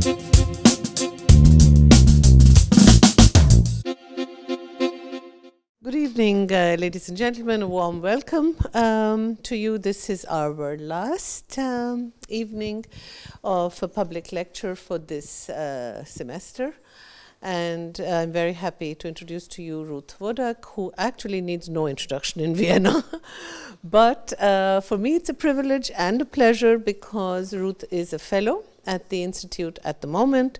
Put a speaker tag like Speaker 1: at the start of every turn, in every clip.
Speaker 1: Good evening, ladies and gentlemen. A warm welcome to you. This is our last evening of a public lecture for this semester. And I'm very happy to introduce to you Ruth Wodak, who actually needs no introduction in Vienna. But for me, it's a privilege and a pleasure because Ruth is a fellow at the Institute at the moment.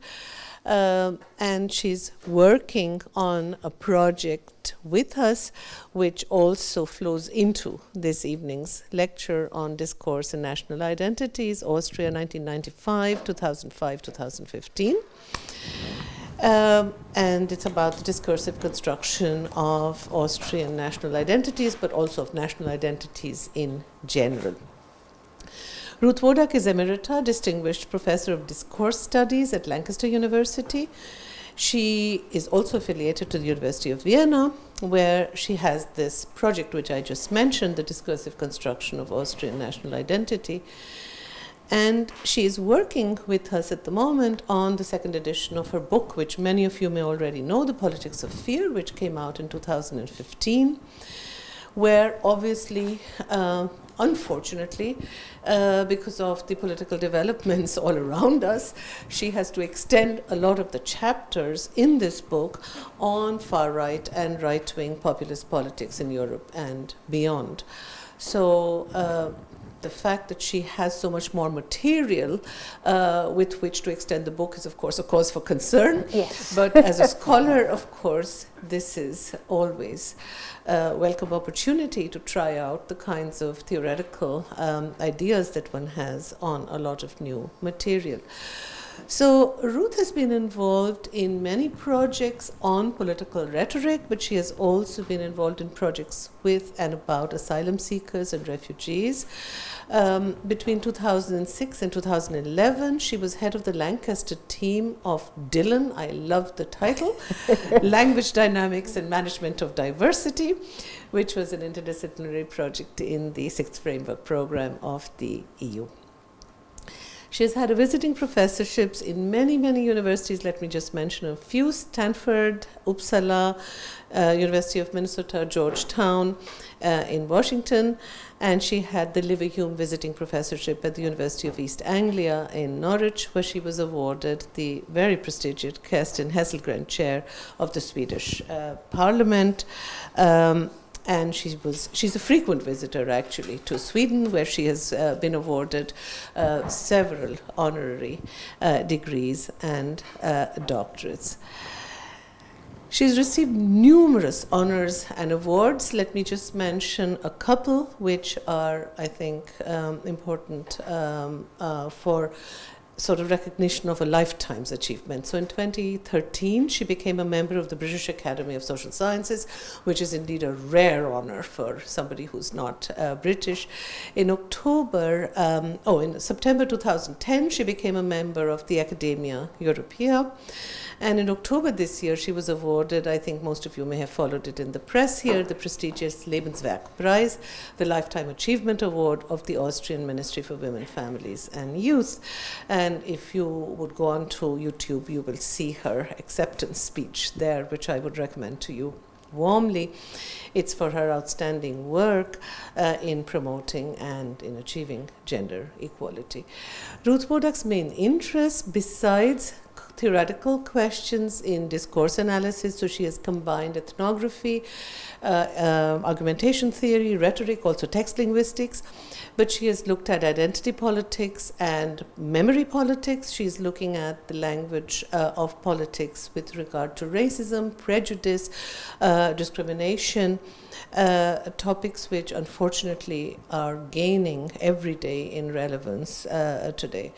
Speaker 1: And she's working on a project with us, which also flows into this evening's lecture on discourse and national identities, Austria 1995, 2005, 2015. And it's about the discursive construction of Austrian national identities, but also of national identities in general. Ruth Wodak is Emerita, Distinguished Professor of Discourse Studies at Lancaster University. She is also affiliated to the University of Vienna, where she has this project which I just mentioned, the discursive construction of Austrian national identity. And she is working with us at the moment on the second edition of her book, which many of you may already know, The Politics of Fear, which came out in 2015, where obviously, unfortunately, because of the political developments all around us, she has to extend a lot of the chapters in this book on far-right and right-wing populist politics in Europe and beyond. So the fact that she has so much more material with which to extend the book is, of course, a cause for concern.
Speaker 2: Yes.
Speaker 1: But as a scholar, of course, this is always a welcome opportunity to try out the kinds of theoretical ideas that one has on a lot of new material. So Ruth has been involved in many projects on political rhetoric, but she has also been involved in projects with and about asylum seekers and refugees. Between 2006 and 2011, she was head of the Lancaster team of Dylan. I love the title, Language Dynamics and Management of Diversity, which was an interdisciplinary project in the 6th Framework Program of the EU. She has had visiting professorships in many, many universities. Let me just mention a few: Stanford, Uppsala, University of Minnesota, Georgetown in Washington. And she had the Liverhume Visiting Professorship at the University of East Anglia in Norwich, where she was awarded the very prestigious Kerstin Hesselgren Chair of the Swedish Parliament. And she's a frequent visitor, actually, to Sweden, where she has been awarded several honorary degrees and doctorates. She's received numerous honors and awards. Let me just mention a couple which are, I think, important for sort of recognition of a lifetime's achievement. So in 2013, she became a member of the British Academy of Social Sciences, which is indeed a rare honor for somebody who's not British. In September 2010, she became a member of the Academia Europaea. And in October this year, she was awarded, I think most of you may have followed it in the press here, the prestigious Lebenswerkpreis, the Lifetime Achievement Award of the Austrian Ministry for Women, Families and Youth. And if you would go on to YouTube, you will see her acceptance speech there, which I would recommend to you warmly. It's for her outstanding work in promoting and in achieving gender equality. Ruth Wodak's main interest, besides theoretical questions in discourse analysis, so she has combined ethnography, argumentation theory, rhetoric, also text linguistics, but she has looked at identity politics and memory politics. She's looking at the language of politics with regard to racism, prejudice, discrimination, topics which unfortunately are gaining every day in relevance today.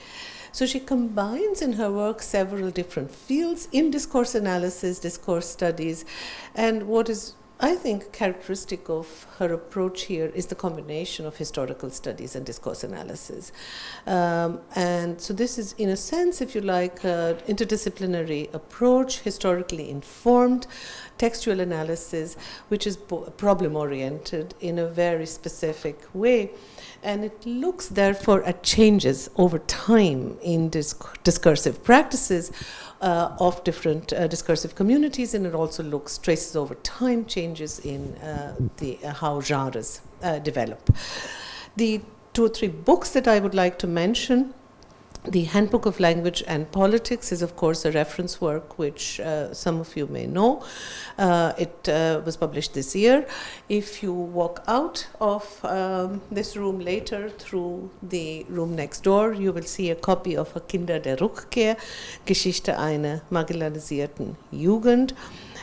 Speaker 1: So she combines in her work several different fields in discourse analysis, discourse studies, and what is, I think, characteristic of her approach here is the combination of historical studies and discourse analysis. And so this is, in a sense, if you like, an interdisciplinary approach, historically informed, textual analysis, which is problem-oriented in a very specific way. And it looks, therefore, at changes over time in discursive practices of different discursive communities, and it also traces over time changes in how genres develop. The 2 or 3 books that I would like to mention: the Handbook of Language and Politics is, of course, a reference work which some of you may know. It was published this year. If you walk out of this room later through the room next door, you will see a copy of a Kinder der Rückkehr, Geschichte einer marginalisierten Jugend.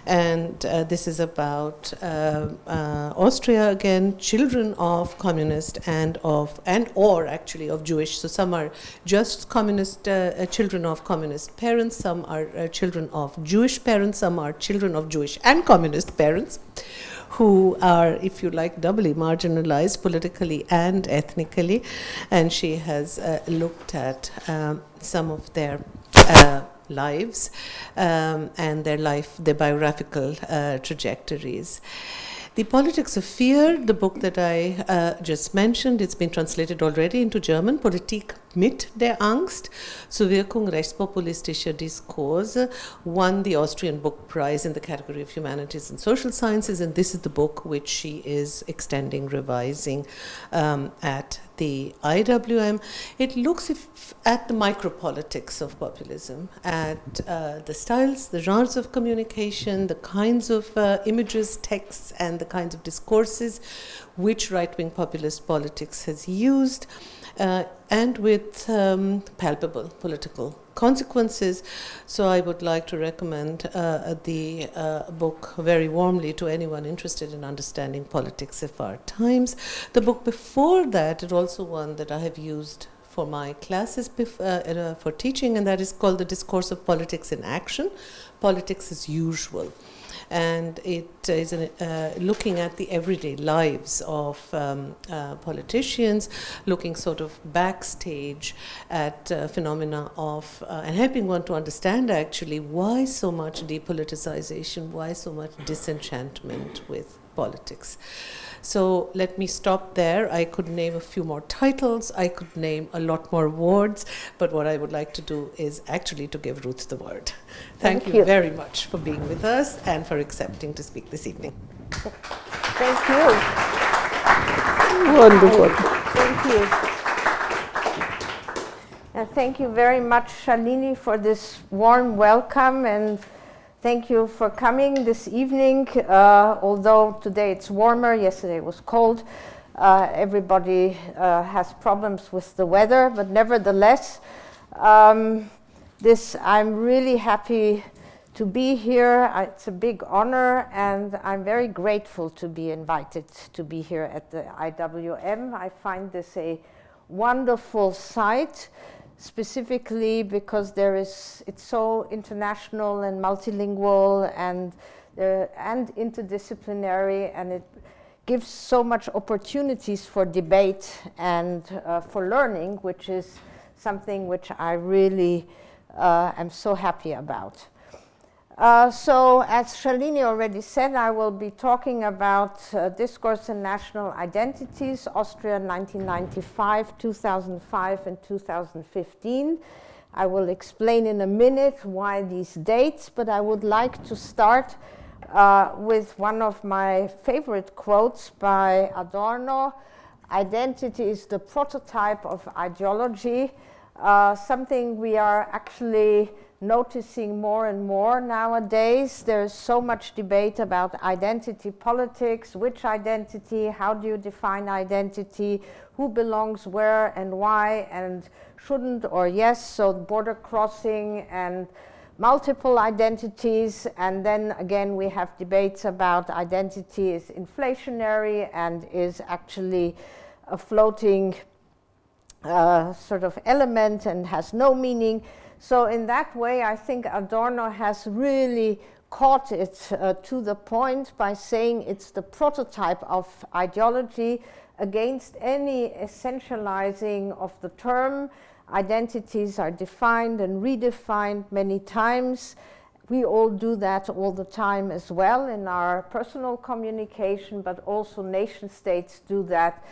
Speaker 1: And this is about Austria again, children of communist or actually of Jewish. So some are just communist children of communist parents, some are children of Jewish parents, some are children of Jewish and communist parents, who are, if you like, doubly marginalized politically and ethnically. And she has looked at some of their lives and their biographical trajectories. The Politics of Fear, the book that I just mentioned, it's been translated already into German, Politik mit der Angst, zur Wirkung rechtspopulistischer Diskurse, won the Austrian Book Prize in the category of Humanities and Social Sciences, and this is the book which she is extending, revising at the IWM. It looks at the micropolitics of populism, at the styles, the genres of communication, the kinds of images, texts, and the kinds of discourses which right-wing populist politics has used, and with palpable political consequences. So I would like to recommend the book very warmly to anyone interested in understanding politics of our times. The book before that is also one that I have used for my classes for teaching, and that is called The Discourse of Politics in Action, Politics as Usual. And it is looking at the everyday lives of politicians, looking sort of backstage at phenomena of, and helping one to understand actually why so much depoliticization, why so much disenchantment with politics. So let me stop there. I could name a few more titles, I could name a lot more awards, but what I would like to do is actually to give Ruth the word. Thank you very much for being with us and for accepting to speak this evening.
Speaker 2: Thank you.
Speaker 1: Wonderful.
Speaker 2: Thank you. And thank you very much, Shalini, for this warm welcome, and thank you for coming this evening. Although today it's warmer, yesterday it was cold. Everybody has problems with the weather, but nevertheless, I'm really happy to be here. It's a big honor, and I'm very grateful to be invited to be here at the IWM. I find this a wonderful site, specifically because it's so international and multilingual and interdisciplinary, and it gives so much opportunities for debate and for learning, which is something which I really am so happy about. So, as Shalini already said, I will be talking about Discourse and National Identities, Austria 1995, 2005, and 2015. I will explain in a minute why these dates, but I would like to start with one of my favorite quotes by Adorno: "Identity is the prototype of ideology," something we are actually noticing more and more nowadays. There's so much debate about identity politics, which identity, how do you define identity, who belongs where and why, and shouldn't or yes, so border crossing and multiple identities. And then again we have debates about identity is inflationary and is actually a floating sort of element and has no meaning. So in that way, I think Adorno has really caught it to the point by saying it's the prototype of ideology against any essentializing of the term. Identities are defined and redefined many times, we all do that all the time as well in our personal communication, but also nation states do that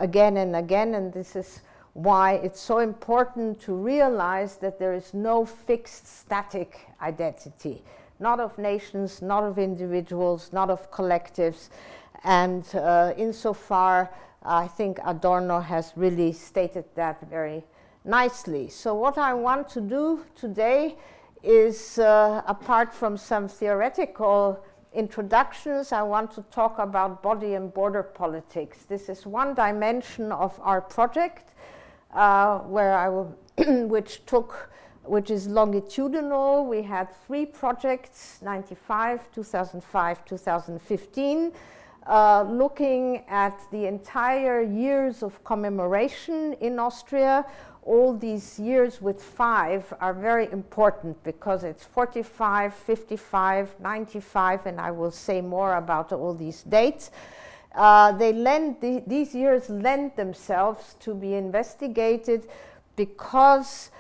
Speaker 2: again and again, and this is why it's so important to realize that there is no fixed static identity, not of nations, not of individuals, not of collectives, and insofar I think Adorno has really stated that very nicely. So what I want to do today is, apart from some theoretical introductions, I want to talk about body and border politics. This is one dimension of our project, where I will which is longitudinal. We had 3 projects, 95, 2005, 2015, looking at the entire years of commemoration in Austria. All these years with 5 are very important because it's 45, 55, 95, and I will say more about all these dates. These years lend themselves to be investigated because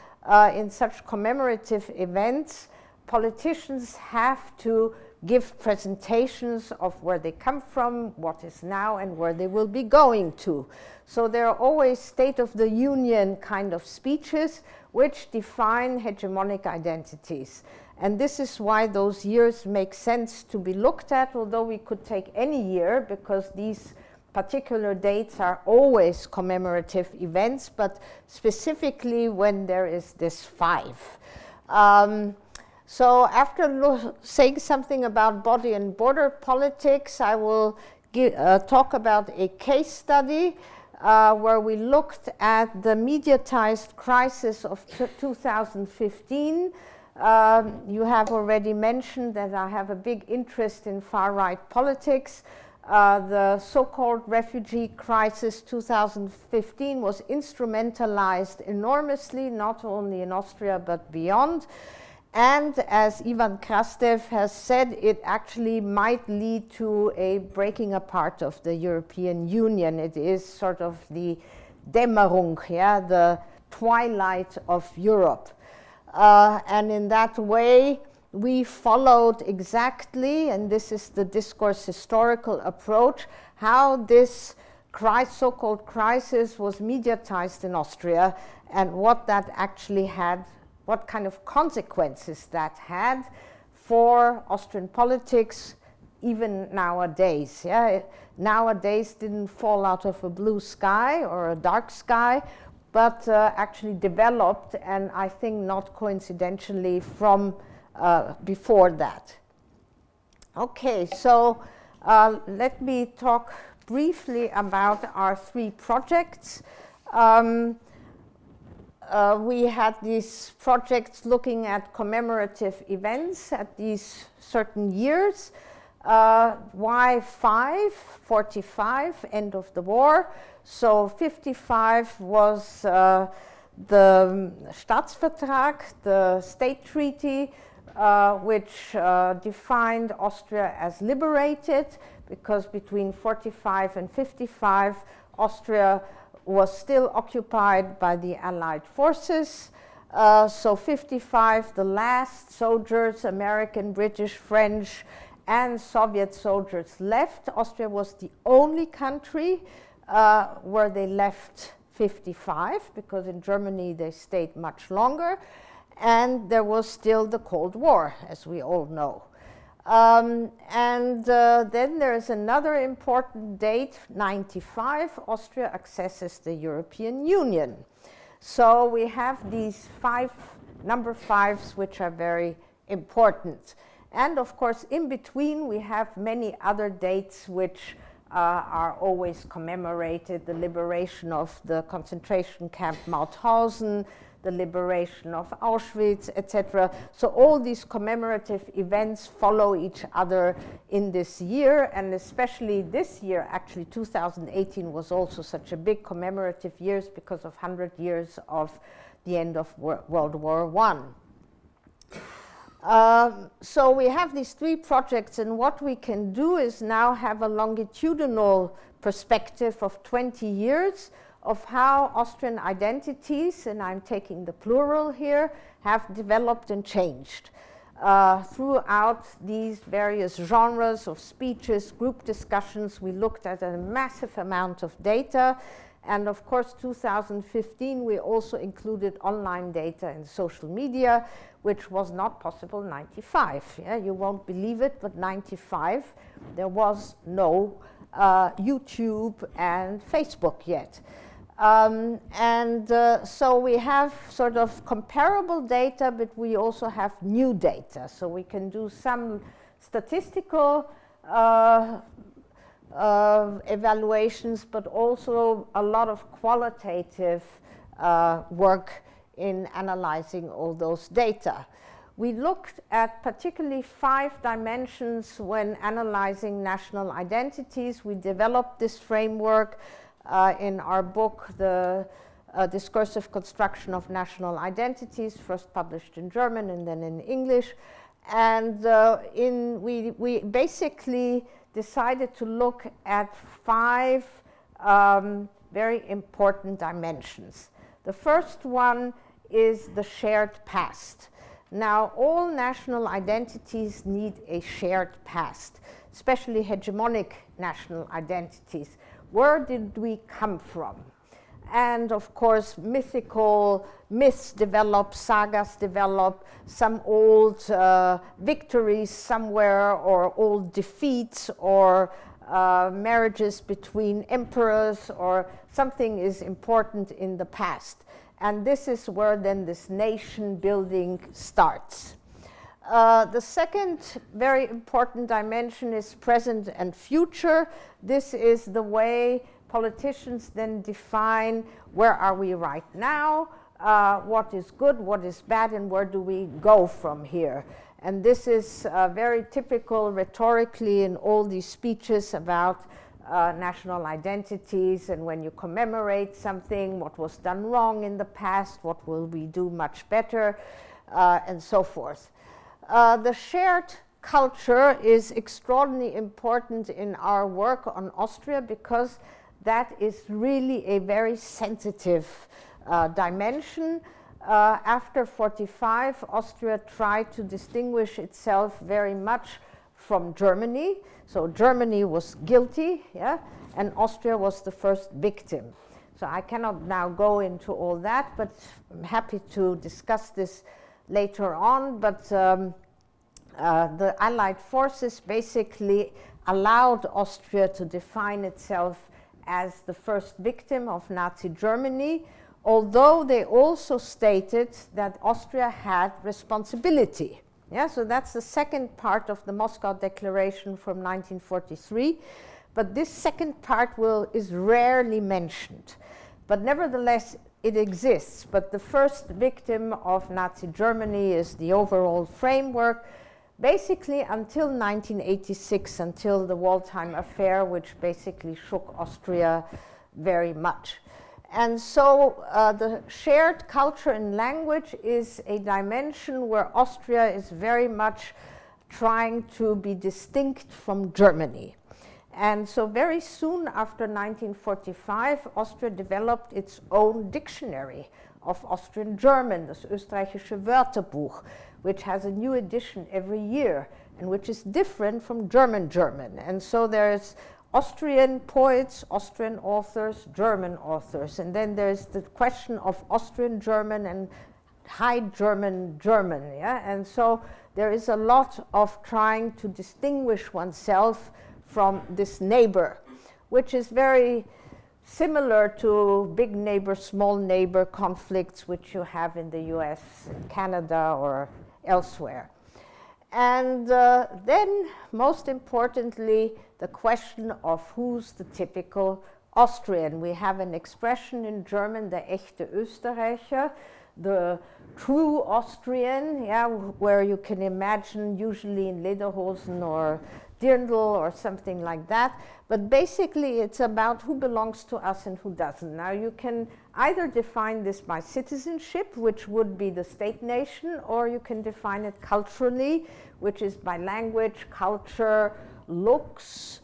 Speaker 2: in such commemorative events, politicians have to give presentations of where they come from, what is now, and where they will be going to. So there are always State of the Union kind of speeches which define hegemonic identities. And this is why those years make sense to be looked at, although we could take any year because these particular dates are always commemorative events, but specifically when there is this 5. So after saying something about body and border politics, I will talk about a case study where we looked at the mediatized crisis of 2015. You have already mentioned that I have a big interest in far-right politics. The so-called refugee crisis 2015 was instrumentalized enormously, not only in Austria but beyond. And as Ivan Krastev has said, it actually might lead to a breaking apart of the European Union. It is sort of the Dämmerung, the twilight of Europe. And in that way, we followed exactly, and this is the discourse-historical approach, how this so-called crisis was mediatized in Austria and what that actually had, what kind of consequences that had for Austrian politics, even nowadays. Nowadays didn't fall out of a blue sky or a dark sky, but actually developed, and I think not coincidentally from before that. Okay, so let me talk briefly about our 3 projects. We had these projects looking at commemorative events at these certain years. Why 5? 45, end of the war. So 55 was the Staatsvertrag, the state treaty, which defined Austria as liberated, because between 45 and 55, Austria was still occupied by the Allied forces. So 55, the last soldiers, American, British, French, and Soviet soldiers left. Austria was the only country where they left 55, because in Germany they stayed much longer. And there was still the Cold War, as we all know. Then there is another important date, 95, Austria accesses the European Union. So we have these 5 number 5s, which are very important. And of course, in between, we have many other dates which are always commemorated: the liberation of the concentration camp Mauthausen, the liberation of Auschwitz, etc. So all these commemorative events follow each other in this year, and especially this year, actually 2018 was also such a big commemorative year because of 100 years of the end of World War I. So we have these 3 projects, and what we can do is now have a longitudinal perspective of 20 years of how Austrian identities, and I'm taking the plural here, have developed and changed. Throughout these various genres of speeches, group discussions, we looked at a massive amount of data. And of course, 2015, we also included online data and social media, which was not possible in 95. Yeah? You won't believe it, but 95, there was no YouTube and Facebook yet. So we have sort of comparable data, but we also have new data. So we can do some statistical evaluations, but also a lot of qualitative work in analyzing all those data. We looked at particularly 5 dimensions when analyzing national identities. We developed this framework in our book, The Discursive Construction of National Identities, first published in German and then in English. And we basically decided to look at 5 very important dimensions. The first one is the shared past. Now, all national identities need a shared past, especially hegemonic national identities. Where did we come from? And of course, mythical myths develop, sagas develop, some old victories somewhere, or old defeats, or marriages between emperors, or something is important in the past. And this is where then this nation building starts. The second very important dimension is present and future. This is the way politicians then define where are we right now, what is good, what is bad, and where do we go from here. And this is very typical rhetorically in all these speeches about national identities, and when you commemorate something, what was done wrong in the past, what will we do much better, and so forth. The shared culture is extraordinarily important in our work on Austria, because that is really a very sensitive dimension. After 1945, Austria tried to distinguish itself very much from Germany. So Germany was guilty, yeah, and Austria was the first victim. So I cannot now go into all that, but I'm happy to discuss this later on. But the Allied forces basically allowed Austria to define itself as the first victim of Nazi Germany, although they also stated that Austria had responsibility. Yeah, so that's the second part of the Moscow Declaration from 1943. But this second part is rarely mentioned. But nevertheless, it exists. But the first victim of Nazi Germany is the overall framework, basically until 1986, until the Waldheim affair, which basically shook Austria very much. And so the shared culture and language is a dimension where Austria is very much trying to be distinct from Germany. And so very soon after 1945, Austria developed its own dictionary of Austrian German, das Österreichische Wörterbuch, which has a new edition every year and which is different from German German. And so there's Austrian poets, Austrian authors, German authors. And then there's the question of Austrian German and High German German. Yeah? And so there is a lot of trying to distinguish oneself from this neighbor, which is very similar to big neighbor, small neighbor conflicts which you have in the US, Canada, or elsewhere. And then, most importantly, the question of who's the typical Austrian. We have an expression in German, der echte Österreicher, the true Austrian, yeah, where you can imagine usually in lederhosen or dirndl or something like that. But basically, it's about who belongs to us and who doesn't. Now, you can either define this by citizenship, which would be the state nation, or you can define it culturally, which is by language, culture, looks,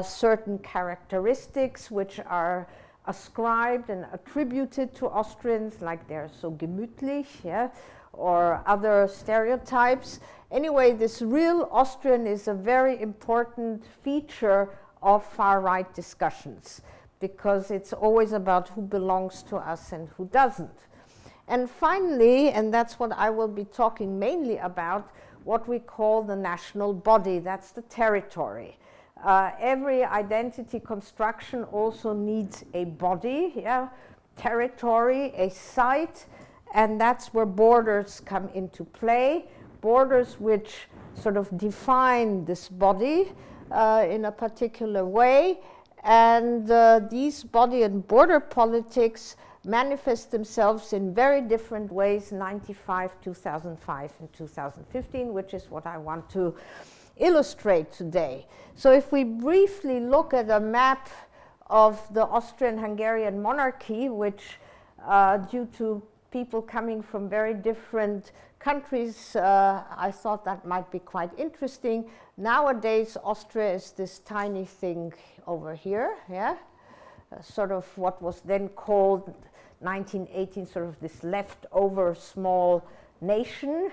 Speaker 2: certain characteristics which are ascribed and attributed to Austrians, like they're so gemütlich, yeah, or other stereotypes. Anyway, this real Austrian is a very important feature of far-right discussions, because it's always about who belongs to us and who doesn't. And finally, and that's what I will be talking mainly about, what we call the national body. That's the territory. Every identity construction also needs a body, yeah, territory, a site, and that's where borders come into play. Borders which sort of define this body in a particular way. And these body and border politics manifest themselves in very different ways, 95, 2005, and 2015, which is what I want to illustrate today. So if we briefly look at a map of the Austrian-Hungarian monarchy, which due to people coming from very different countries, I thought that might be quite interesting. Nowadays, Austria is this tiny thing over here, yeah? Sort of what was then called 1918, sort of this leftover small nation.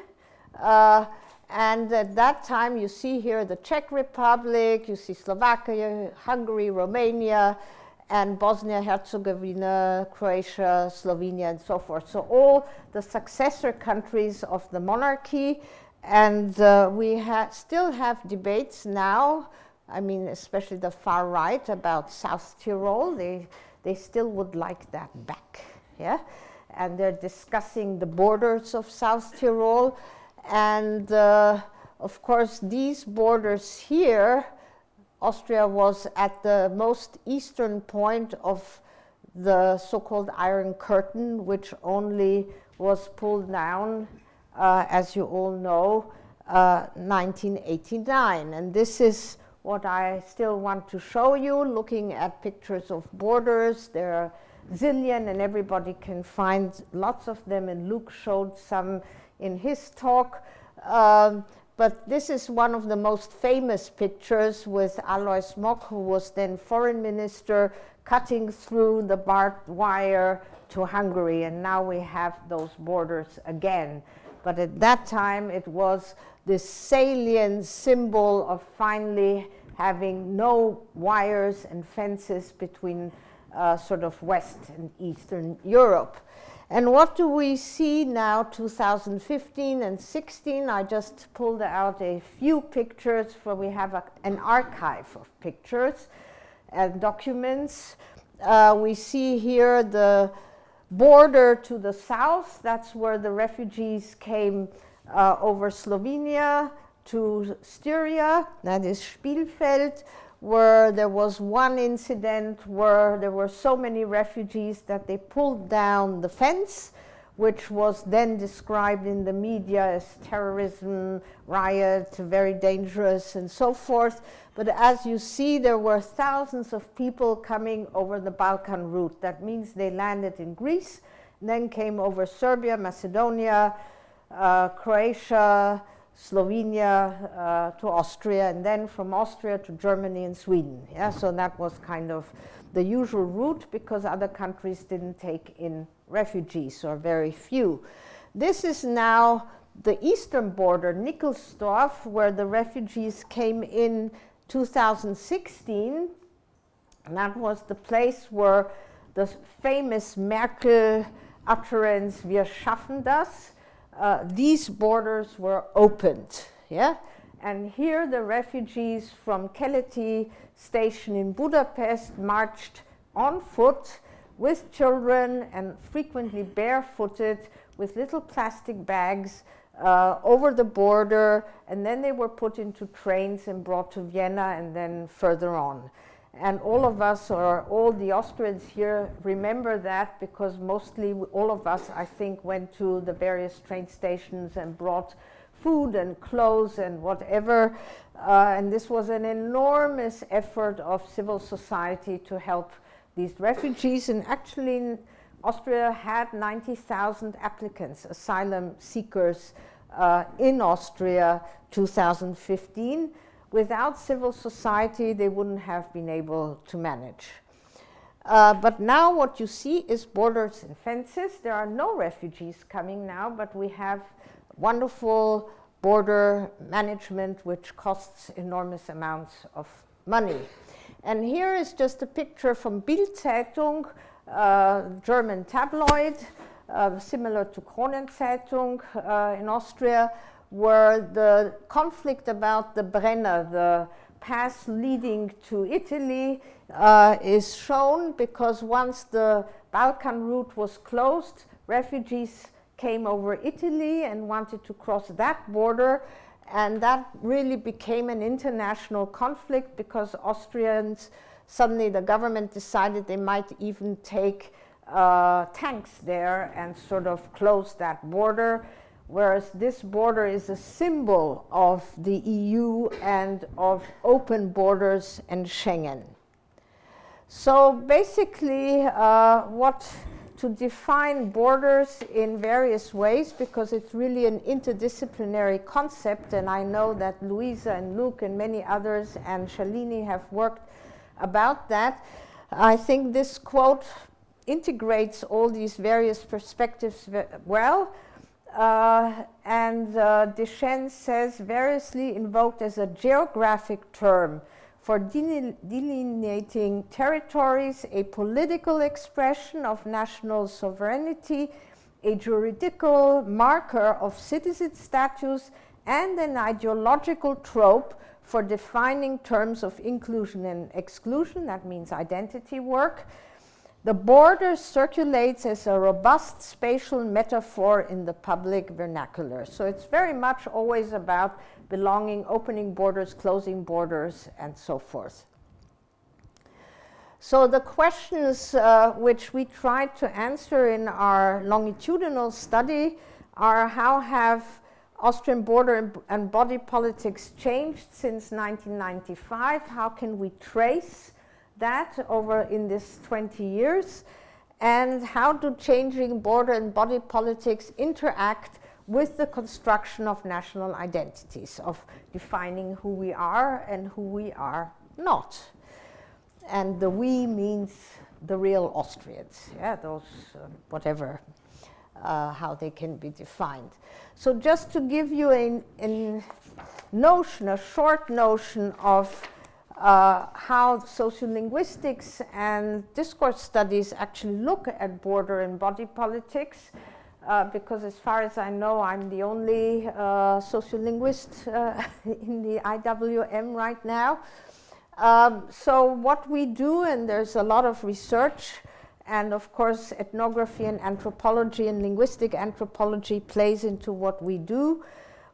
Speaker 2: And at that time, you see here the Czech Republic, you see Slovakia, Hungary, Romania, and Bosnia-Herzegovina, Croatia, Slovenia, and so forth. So all the successor countries of the monarchy. And we still have debates now, I mean, especially the far right, about South Tyrol. They still would like that back, yeah? And they're discussing the borders of South Tyrol. And of course, these borders here, Austria was at the most eastern point of the so-called Iron Curtain, which only was pulled down, as you all know, 1989. And this is what I still want to show you, looking at pictures of borders. There are a zillion, and everybody can find lots of them, and Luke showed some in his talk. But this is one of the most famous pictures with Alois Mock, who was then foreign minister, cutting through the barbed wire to Hungary. And now we have those borders again. But at that time, it was this salient symbol of finally having no wires and fences between sort of West and Eastern Europe. And what do we see now, 2015 and 16? I just pulled out a few pictures, for we have an archive of pictures and documents. We see here the border to the south. That's where the refugees came over Slovenia to Styria. That is Spielfeld, where there was one incident where there were so many refugees that they pulled down the fence, which was then described in the media as terrorism, riot, very dangerous, and so forth. But as you see, there were thousands of people coming over the Balkan route. That means they landed in Greece, then came over Serbia, Macedonia, Croatia, Slovenia, to Austria, and then from Austria to Germany and Sweden. Yeah, so that was kind of the usual route, because other countries didn't take in refugees, or very few. This is now the eastern border, Nickelsdorf, where the refugees came in 2016. And that was the place where the famous Merkel utterance, "Wir schaffen das," these borders were opened, yeah? And here the refugees from Keleti station in Budapest marched on foot with children and frequently barefooted with little plastic bags over the border, and then they were put into trains and brought to Vienna and then further on. And all of us, or all the Austrians here, remember that, because mostly all of us, I think, went to the various train stations and brought food and clothes and whatever. And this was an enormous effort of civil society to help these refugees. And actually, Austria had 90,000 applicants, asylum seekers, in Austria 2015. Without civil society, they wouldn't have been able to manage. But now what you see is borders and fences. There are no refugees coming now, but we have wonderful border management which costs enormous amounts of money. And here is just a picture from Bild-Zeitung, German tabloid, similar to Kronenzeitung in Austria, where the conflict about the Brenner, the pass leading to Italy, is shown, because once the Balkan route was closed, refugees came over Italy and wanted to cross that border, and that really became an international conflict, because Austrians, suddenly the government decided they might even take tanks there and sort of close that border, whereas this border is a symbol of the EU and of open borders and Schengen. So basically, to define borders in various ways, because it's really an interdisciplinary concept, and I know that Luisa and Luke and many others and Shalini have worked about that. I think this quote integrates all these various perspectives well. Deschênes says, variously invoked as a geographic term for delineating territories, a political expression of national sovereignty, a juridical marker of citizen status, and an ideological trope for defining terms of inclusion and exclusion. That means identity work. The border circulates as a robust spatial metaphor in the public vernacular. So it's very much always about belonging, opening borders, closing borders, and so forth. So the questions which we tried to answer in our longitudinal study are: how have Austrian border and body politics changed since 1995? How can we trace that over in this 20 years? And how do changing border and body politics interact with the construction of national identities, of defining who we are and who we are not? And the we means the real Austrians, yeah, those whatever, how they can be defined. So just to give you a notion, a short notion of how sociolinguistics and discourse studies actually look at border and body politics, because as far as I know, I'm the only sociolinguist in the IWM right now. So what we do, and there's a lot of research, and of course ethnography and anthropology and linguistic anthropology plays into what we do.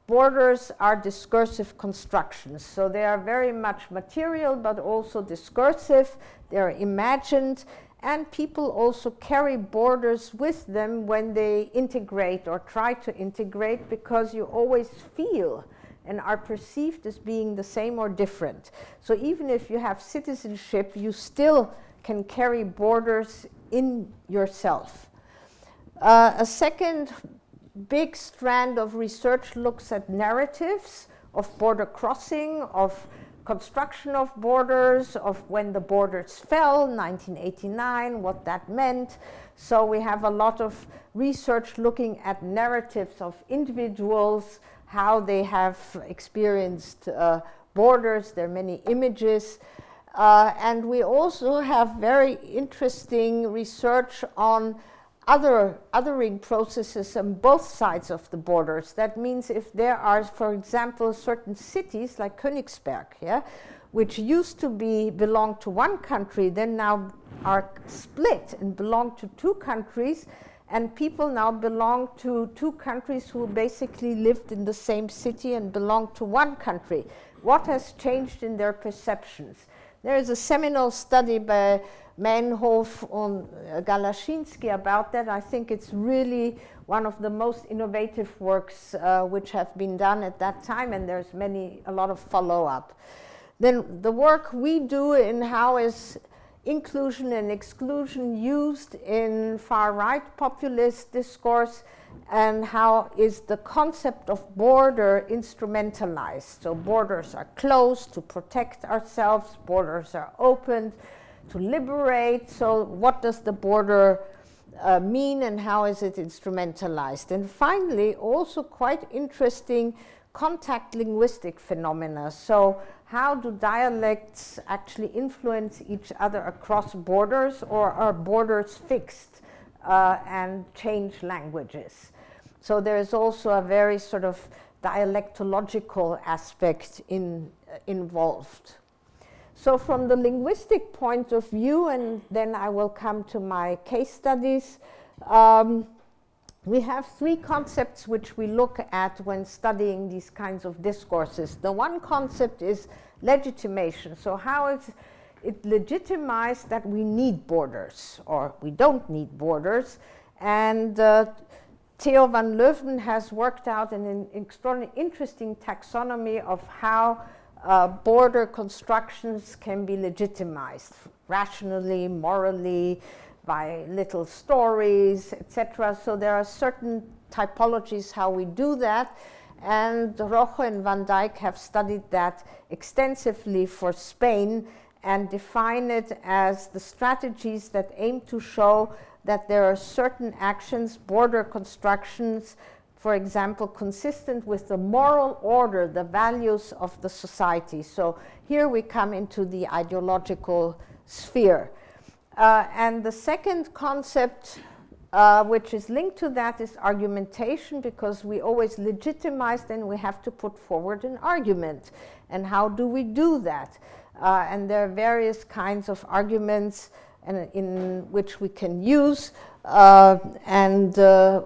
Speaker 2: Borders are discursive constructions, so they are very much material but also discursive. They're imagined, and people also carry borders with them when they integrate or try to integrate, because you always feel and are perceived as being the same or different. So even if you have citizenship, you still can carry borders in yourself. A second big strand of research looks at narratives of border crossing, of construction of borders, of when the borders fell, 1989, what that meant. So we have a lot of research looking at narratives of individuals, how they have experienced borders. There are many images. And we also have very interesting research on othering processes on both sides of the borders. That means if there are, for example, certain cities like Königsberg, yeah, which used to belong to one country, then now are split and belong to two countries, and people now belong to two countries who basically lived in the same city and belong to one country. What has changed in their perceptions? There is a seminal study by Meinhof and Galashinsky about that. I think it's really one of the most innovative works which have been done at that time, and there's a lot of follow-up. Then the work we do in how is inclusion and exclusion used in far-right populist discourse, and how is the concept of border instrumentalized. So borders are closed to protect ourselves, borders are opened to liberate. So what does the border mean and how is it instrumentalized? And finally, also quite interesting contact linguistic phenomena. So how do dialects actually influence each other across borders, or are borders fixed and change languages? So there is also a very sort of dialectological aspect involved. So from the linguistic point of view, and then I will come to my case studies, we have three concepts which we look at when studying these kinds of discourses. The one concept is legitimation. So how is it legitimized that we need borders, or we don't need borders? And Theo van Leeuwen has worked out an extraordinarily interesting taxonomy of how border constructions can be legitimized rationally, morally, by little stories, etc. So there are certain typologies how we do that, and Rojo and Van Dijk have studied that extensively for Spain and define it as the strategies that aim to show that there are certain actions, border constructions, for example, consistent with the moral order, the values of the society. So here we come into the ideological sphere. And the second concept, which is linked to that, is argumentation, because we always legitimize, then we have to put forward an argument. And how do we do that? And there are various kinds of arguments in which we can use, and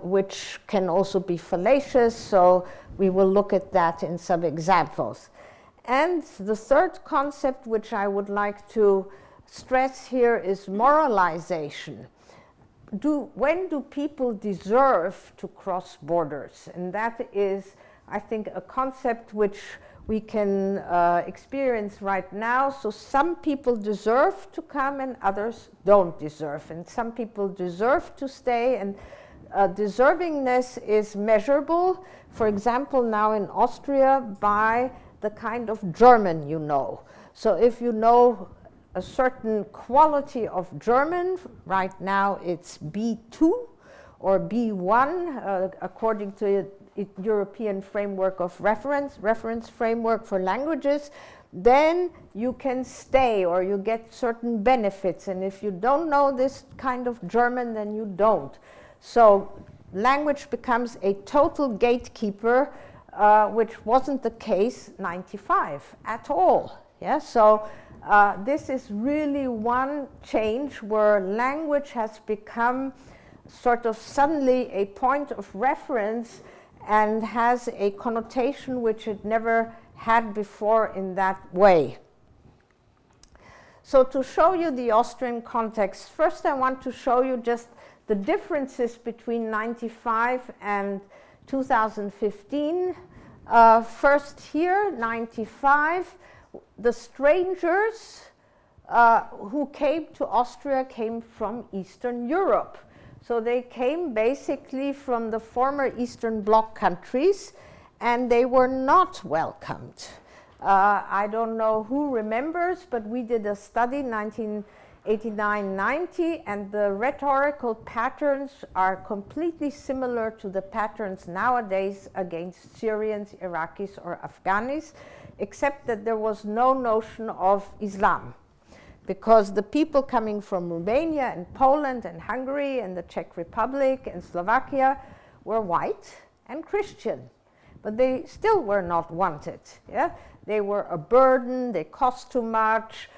Speaker 2: which can also be fallacious. So we will look at that in some examples. And the third concept, which I would like to stress here, is moralization. When do people deserve to cross borders? And that is, I think, a concept which we can experience right now. So some people deserve to come and others don't deserve. And some people deserve to stay, and deservingness is measurable, for example, now in Austria, by the kind of German you know. So if you know a certain quality of German, right now it's B2 or B1, according to European framework of reference framework for languages, then you can stay or you get certain benefits. And if you don't know this kind of German, then you don't. So language becomes a total gatekeeper, which wasn't the case 95 at all. Yeah, so this is really one change where language has become sort of suddenly a point of reference and has a connotation which it never had before in that way. So to show you the Austrian context, first I want to show you just the differences between 95 and 2015. First here, 95, the strangers who came to Austria came from Eastern Europe. So they came basically from the former Eastern Bloc countries, and they were not welcomed. I don't know who remembers, but we did a study 1989-90, and the rhetorical patterns are completely similar to the patterns nowadays against Syrians, Iraqis, or Afghanis, except that there was no notion of Islam, because the people coming from Romania and Poland and Hungary and the Czech Republic and Slovakia were white and Christian, but they still were not wanted. Yeah? They were a burden, they cost too much,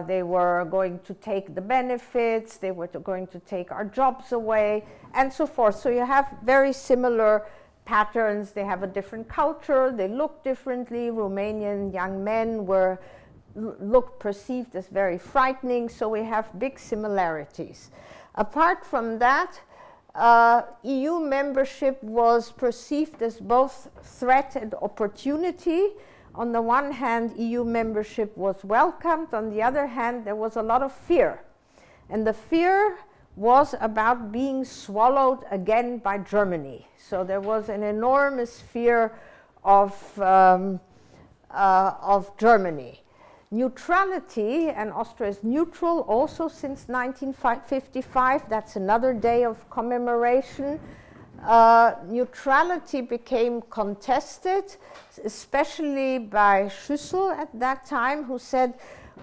Speaker 2: they were going to take the benefits, they were going to take our jobs away, and so forth. So you have very similar patterns. They have a different culture, they look differently. Romanian young men were perceived as very frightening, so we have big similarities. Apart from that, EU membership was perceived as both threat and opportunity. On the one hand, EU membership was welcomed. On the other hand, there was a lot of fear. And the fear was about being swallowed again by Germany. So there was an enormous fear of Germany. Neutrality, and Austria is neutral also since 1955. That's another day of commemoration. Neutrality became contested, especially by Schüssel at that time, who said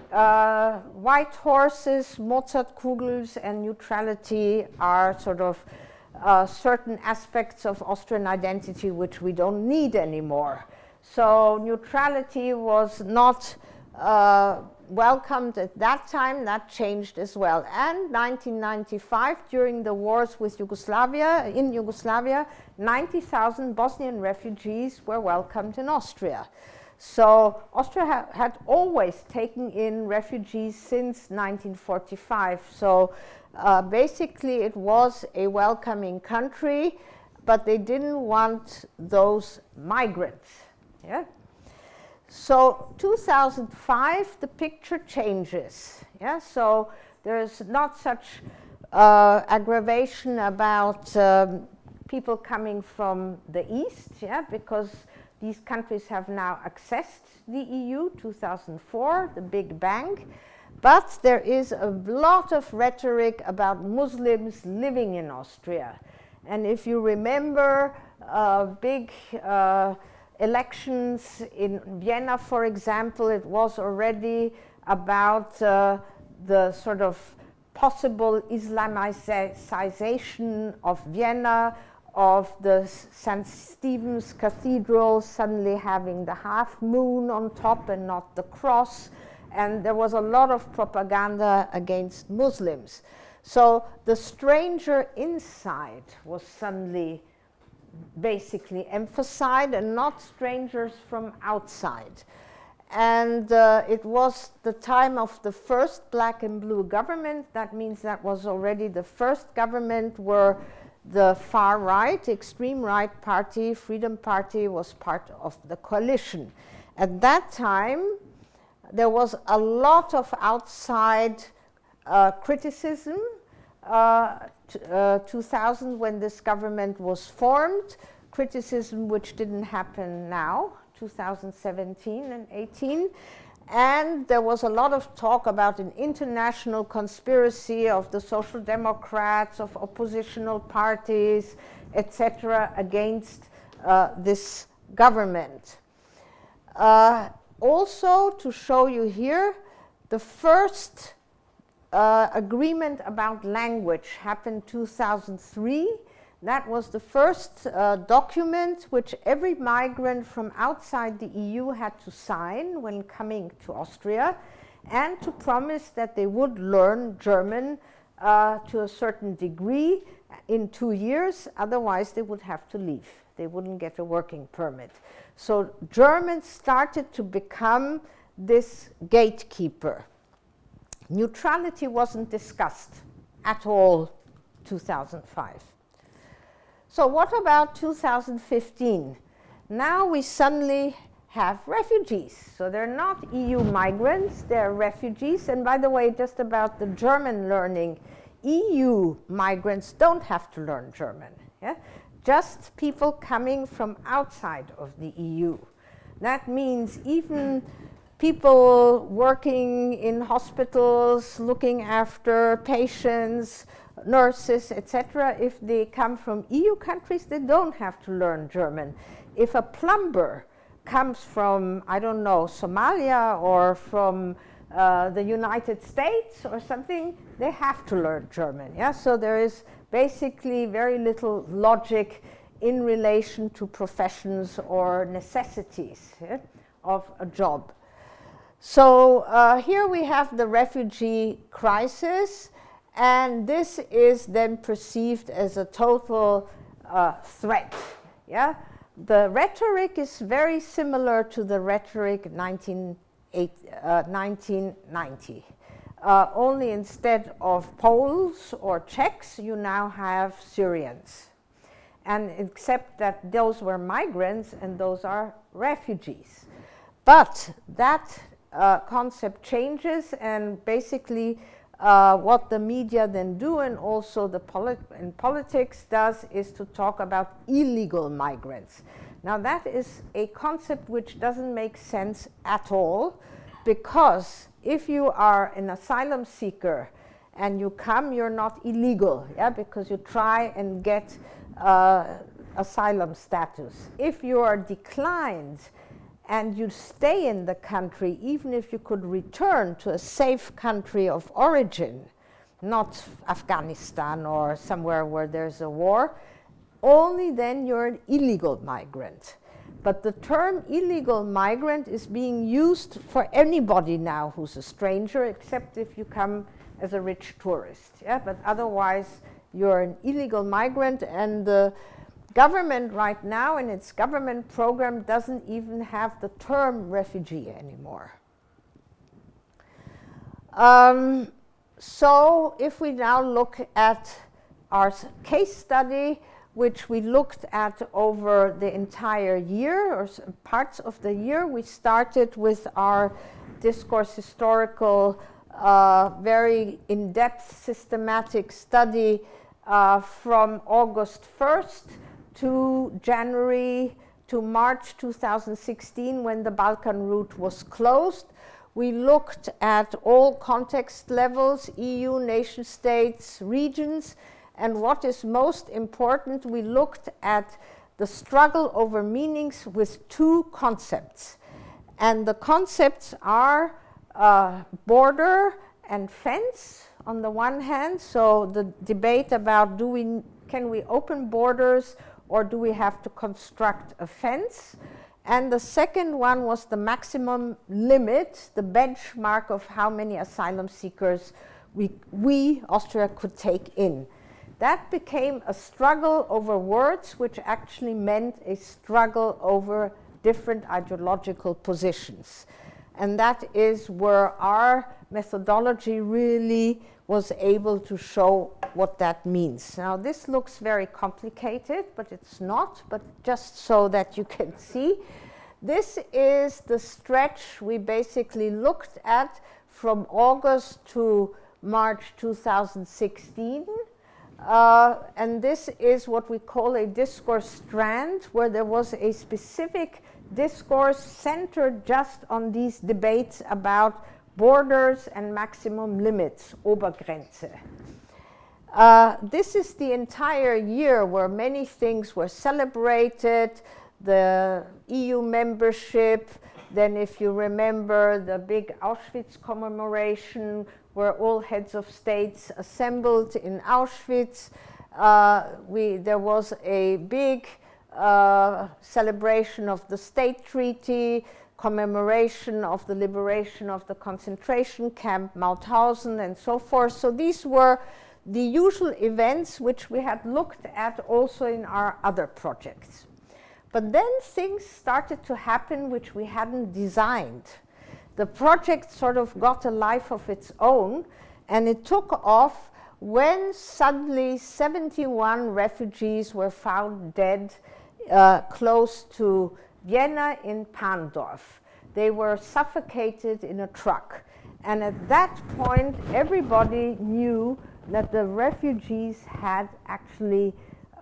Speaker 2: white horses, Mozartkugels, and neutrality are sort of certain aspects of Austrian identity which we don't need anymore. So neutrality was not welcomed at that time. That changed as well. And 1995, during the wars with in Yugoslavia, 90,000 Bosnian refugees were welcomed in Austria. So Austria had always taken in refugees since 1945. So basically it was a welcoming country, but they didn't want those migrants. Yeah? So 2005, the picture changes. Yeah? So there's not such aggravation about people coming from the east, yeah? Because these countries have now accessed the EU, 2004, the Big Bang. But there is a lot of rhetoric about Muslims living in Austria. And if you remember big elections in Vienna, for example, it was already about the sort of possible Islamization of Vienna, of the St. Stephen's Cathedral suddenly having the half moon on top and not the cross. And there was a lot of propaganda against Muslims. So the stranger inside was suddenly basically emphasized, and not strangers from outside. And it was the time of the first black and blue government. That means that was already the first government where the far right, extreme right party, Freedom Party, was part of the coalition. At that time, there was a lot of outside criticism. 2000, when this government was formed, criticism which didn't happen now, 2017 and 18. And there was a lot of talk about an international conspiracy of the Social Democrats, of oppositional parties, etc., against this government. Also, to show you here, the first agreement about language happened 2003. That was the first document which every migrant from outside the EU had to sign when coming to Austria, and to promise that they would learn German to a certain degree in 2 years, otherwise they would have to leave. They wouldn't get a working permit. So German started to become this gatekeeper. Neutrality wasn't discussed at all 2005. So what about 2015? Now we suddenly have refugees. So they're not EU migrants, they're refugees. And by the way, just about the German learning, EU migrants don't have to learn German. Yeah? Just people coming from outside of the EU. That means even people working in hospitals, looking after patients, nurses, etc., if they come from EU countries, they don't have to learn German. If a plumber comes from, I don't know, Somalia or from the United States or something, they have to learn German. Yeah? So there is basically very little logic in relation to professions or necessities, yeah, of a job. So here we have the refugee crisis, and this is then perceived as a total threat. Yeah? The rhetoric is very similar to the rhetoric 1990. Only instead of Poles or Czechs, you now have Syrians. And except that those were migrants and those are refugees. But that concept changes, and basically what the media then do, and also the politics does, is to talk about illegal migrants. Now that is a concept which doesn't make sense at all, because if you are an asylum seeker and you come, you're not illegal, yeah, because you try and get asylum status. If you are declined and you stay in the country, even if you could return to a safe country of origin, not Afghanistan or somewhere where there's a war, only then you're an illegal migrant. But the term illegal migrant is being used for anybody now who's a stranger, except if you come as a rich tourist. Yeah? But otherwise, you're an illegal migrant, and the government right now in its government program doesn't even have the term refugee anymore. So if we now look at our case study, which we looked at over the entire year or parts of the year, we started with our discourse-historical, very in-depth systematic study from August 1st to January to March 2016, when the Balkan route was closed. We looked at all context levels, EU, nation states, regions, and what is most important, we looked at the struggle over meanings with two concepts. And the concepts are border and fence on the one hand, so the debate about can we open borders or do we have to construct a fence? And the second one was the maximum limit, the benchmark of how many asylum seekers we Austria, could take in. That became a struggle over words, which actually meant a struggle over different ideological positions. And that is where our methodology really was able to show what that means. Now, this looks very complicated, but it's not, but just so that you can see. This is the stretch we basically looked at from August to March 2016. And this is what we call a discourse strand, where there was a specific discourse centered just on these debates about borders and maximum limits, Obergrenze. This is the entire year where many things were celebrated, the EU membership, then if you remember the big Auschwitz commemoration, where all heads of states assembled in Auschwitz. There was a big celebration of the State Treaty, commemoration of the liberation of the concentration camp Mauthausen, and so forth. So these were the usual events which we had looked at also in our other projects. But then things started to happen which we hadn't designed. The project sort of got a life of its own, and it took off when suddenly 71 refugees were found dead close to Vienna in Pandorf. They were suffocated in a truck. And at that point, everybody knew that the refugees had actually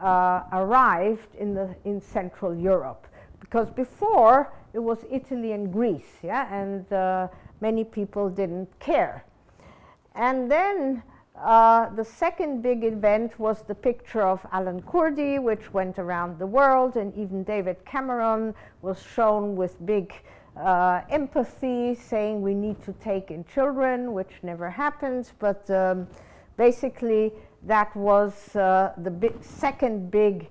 Speaker 2: arrived in Central Europe. Because before, it was Italy and Greece, yeah, and many people didn't care. And then the second big event was the picture of Alan Kurdi, which went around the world, and even David Cameron was shown with big empathy, saying we need to take in children, which never happened, but basically that was the second big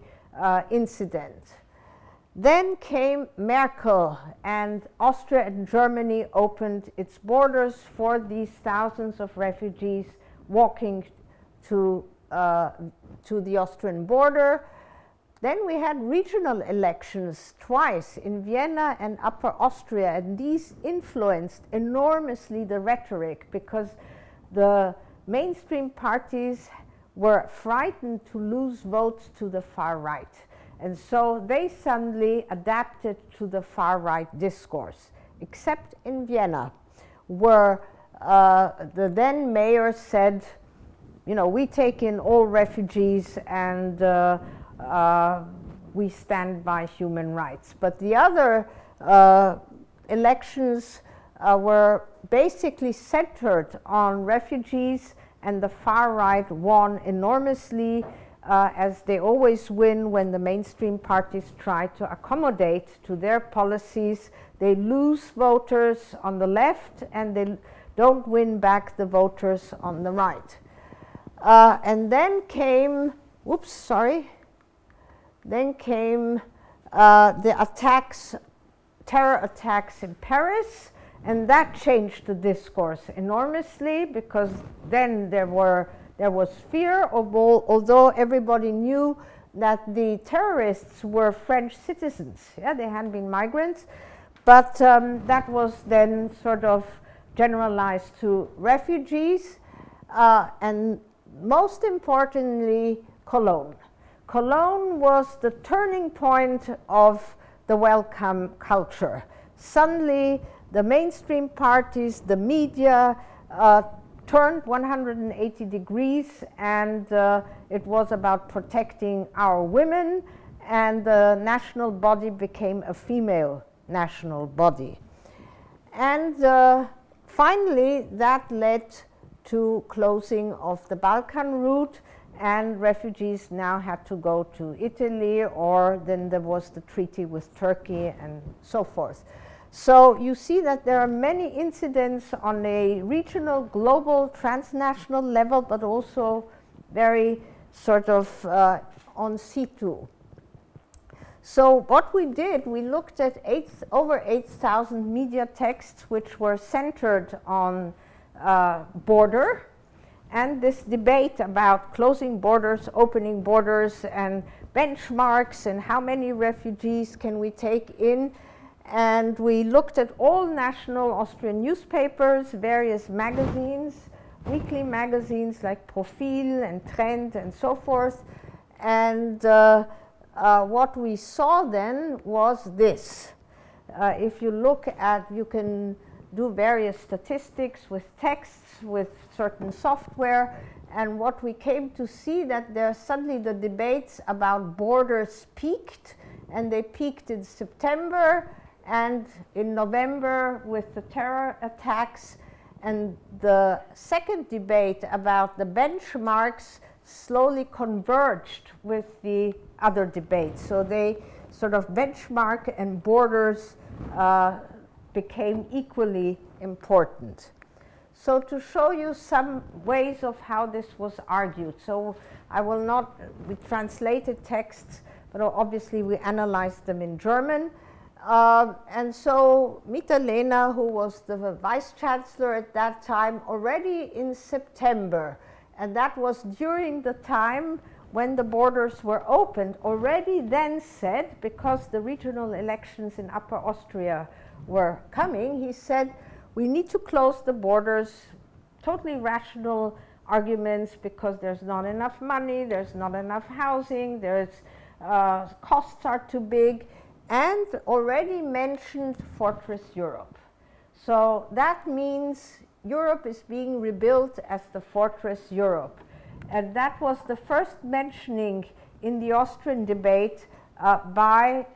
Speaker 2: incident. Then came Merkel, and Austria and Germany opened its borders for these thousands of refugees walking to the Austrian border. Then we had regional elections twice in Vienna and Upper Austria, and these influenced enormously the rhetoric because the mainstream parties were frightened to lose votes to the far right. And so they suddenly adapted to the far-right discourse, except in Vienna, where the then mayor said, you know, we take in all refugees and we stand by human rights. But the other elections were basically centered on refugees, and the far right won enormously, as they always win when the mainstream parties try to accommodate to their policies. They lose voters on the left, and they don't win back the voters on the right. And then came, then came the attacks, terror attacks in Paris, and that changed the discourse enormously, because then there was fear, although everybody knew that the terrorists were French citizens. Yeah, they hadn't been migrants, but that was then sort of generalized to refugees, and most importantly, Cologne. Cologne was the turning point of the welcome culture. Suddenly, the mainstream parties, the media, turned 180 degrees, and it was about protecting our women, and the national body became a female national body. And finally, that led to closing of the Balkan route, and refugees now had to go to Italy, or then there was the treaty with Turkey and so forth. So you see that there are many incidents on a regional, global, transnational level, but also very sort of on situ. So what we did, we looked at over 8,000 media texts which were centered on border, and this debate about closing borders, opening borders, and benchmarks, and how many refugees can we take in. And we looked at all national Austrian newspapers, various magazines, weekly magazines like Profil and Trend and so forth. And what we saw then was this. If you look at, you can do various statistics with texts, with certain software, and what we came to see that there suddenly the debates about borders peaked, and they peaked in September and in November with the terror attacks, and the second debate about the benchmarks slowly converged with the other debates. So they sort of benchmark and borders became equally important. So to show you some ways of how this was argued. So I will not, we translated texts, but obviously we analyzed them in German. And so Mitterlehner, who was the vice chancellor at that time, already in September, and that was during the time when the borders were opened, already then said, because the regional elections in Upper Austria were coming, he said, we need to close the borders, totally rational arguments, because there's not enough money, there's not enough housing, costs are too big, and already mentioned Fortress Europe. So that means Europe is being rebuilt as the Fortress Europe. And that was the first mentioning in the Austrian debate by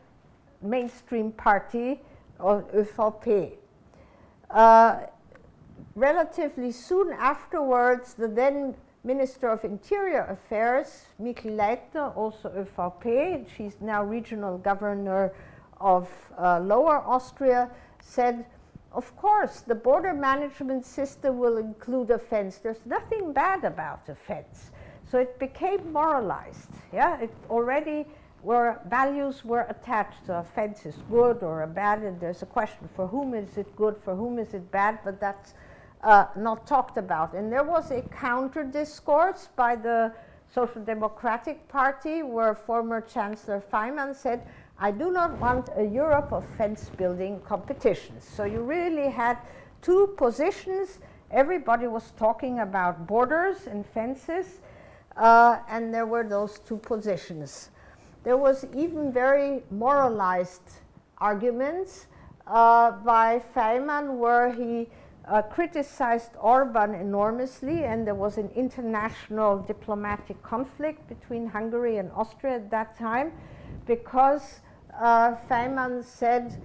Speaker 2: mainstream party, or ÖVP. Relatively soon afterwards, the then Minister of Interior Affairs, Mikl Leitner, also ÖVP, she's now regional governor of Lower Austria, said, of course, the border management system will include a fence. There's nothing bad about a fence. So it became moralized. Yeah, it already values were attached. So a fence is good or a bad, and there's a question, for whom is it good, for whom is it bad, but that's not talked about. And there was a counter discourse by the Social Democratic Party, where former Chancellor Faymann said, I do not want a Europe of fence building competitions. So you really had two positions. Everybody was talking about borders and fences, and there were those two positions. There was even very moralized arguments by Faymann, where he criticized Orban enormously, and there was an international diplomatic conflict between Hungary and Austria at that time, because Faymann said,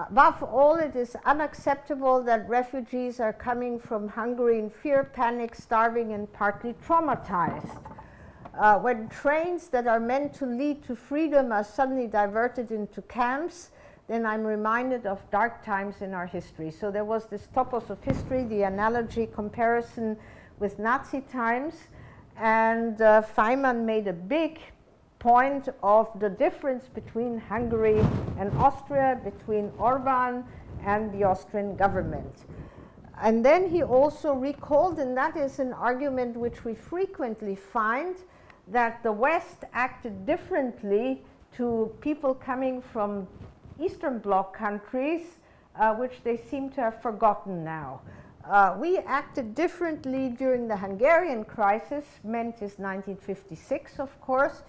Speaker 2: above all, it is unacceptable that refugees are coming from Hungary in fear, panic, starving, and partly traumatized. When trains that are meant to lead to freedom are suddenly diverted into camps, then I'm reminded of dark times in our history. So there was this topos of history, the analogy comparison with Nazi times, and Feynman made a big point of the difference between Hungary and Austria, between Orban and the Austrian government. And then he also recalled, and that is an argument which we frequently find, that the West acted differently to people coming from Eastern Bloc countries, which they seem to have forgotten now. We acted differently during the Hungarian crisis, meant is 1956, of course,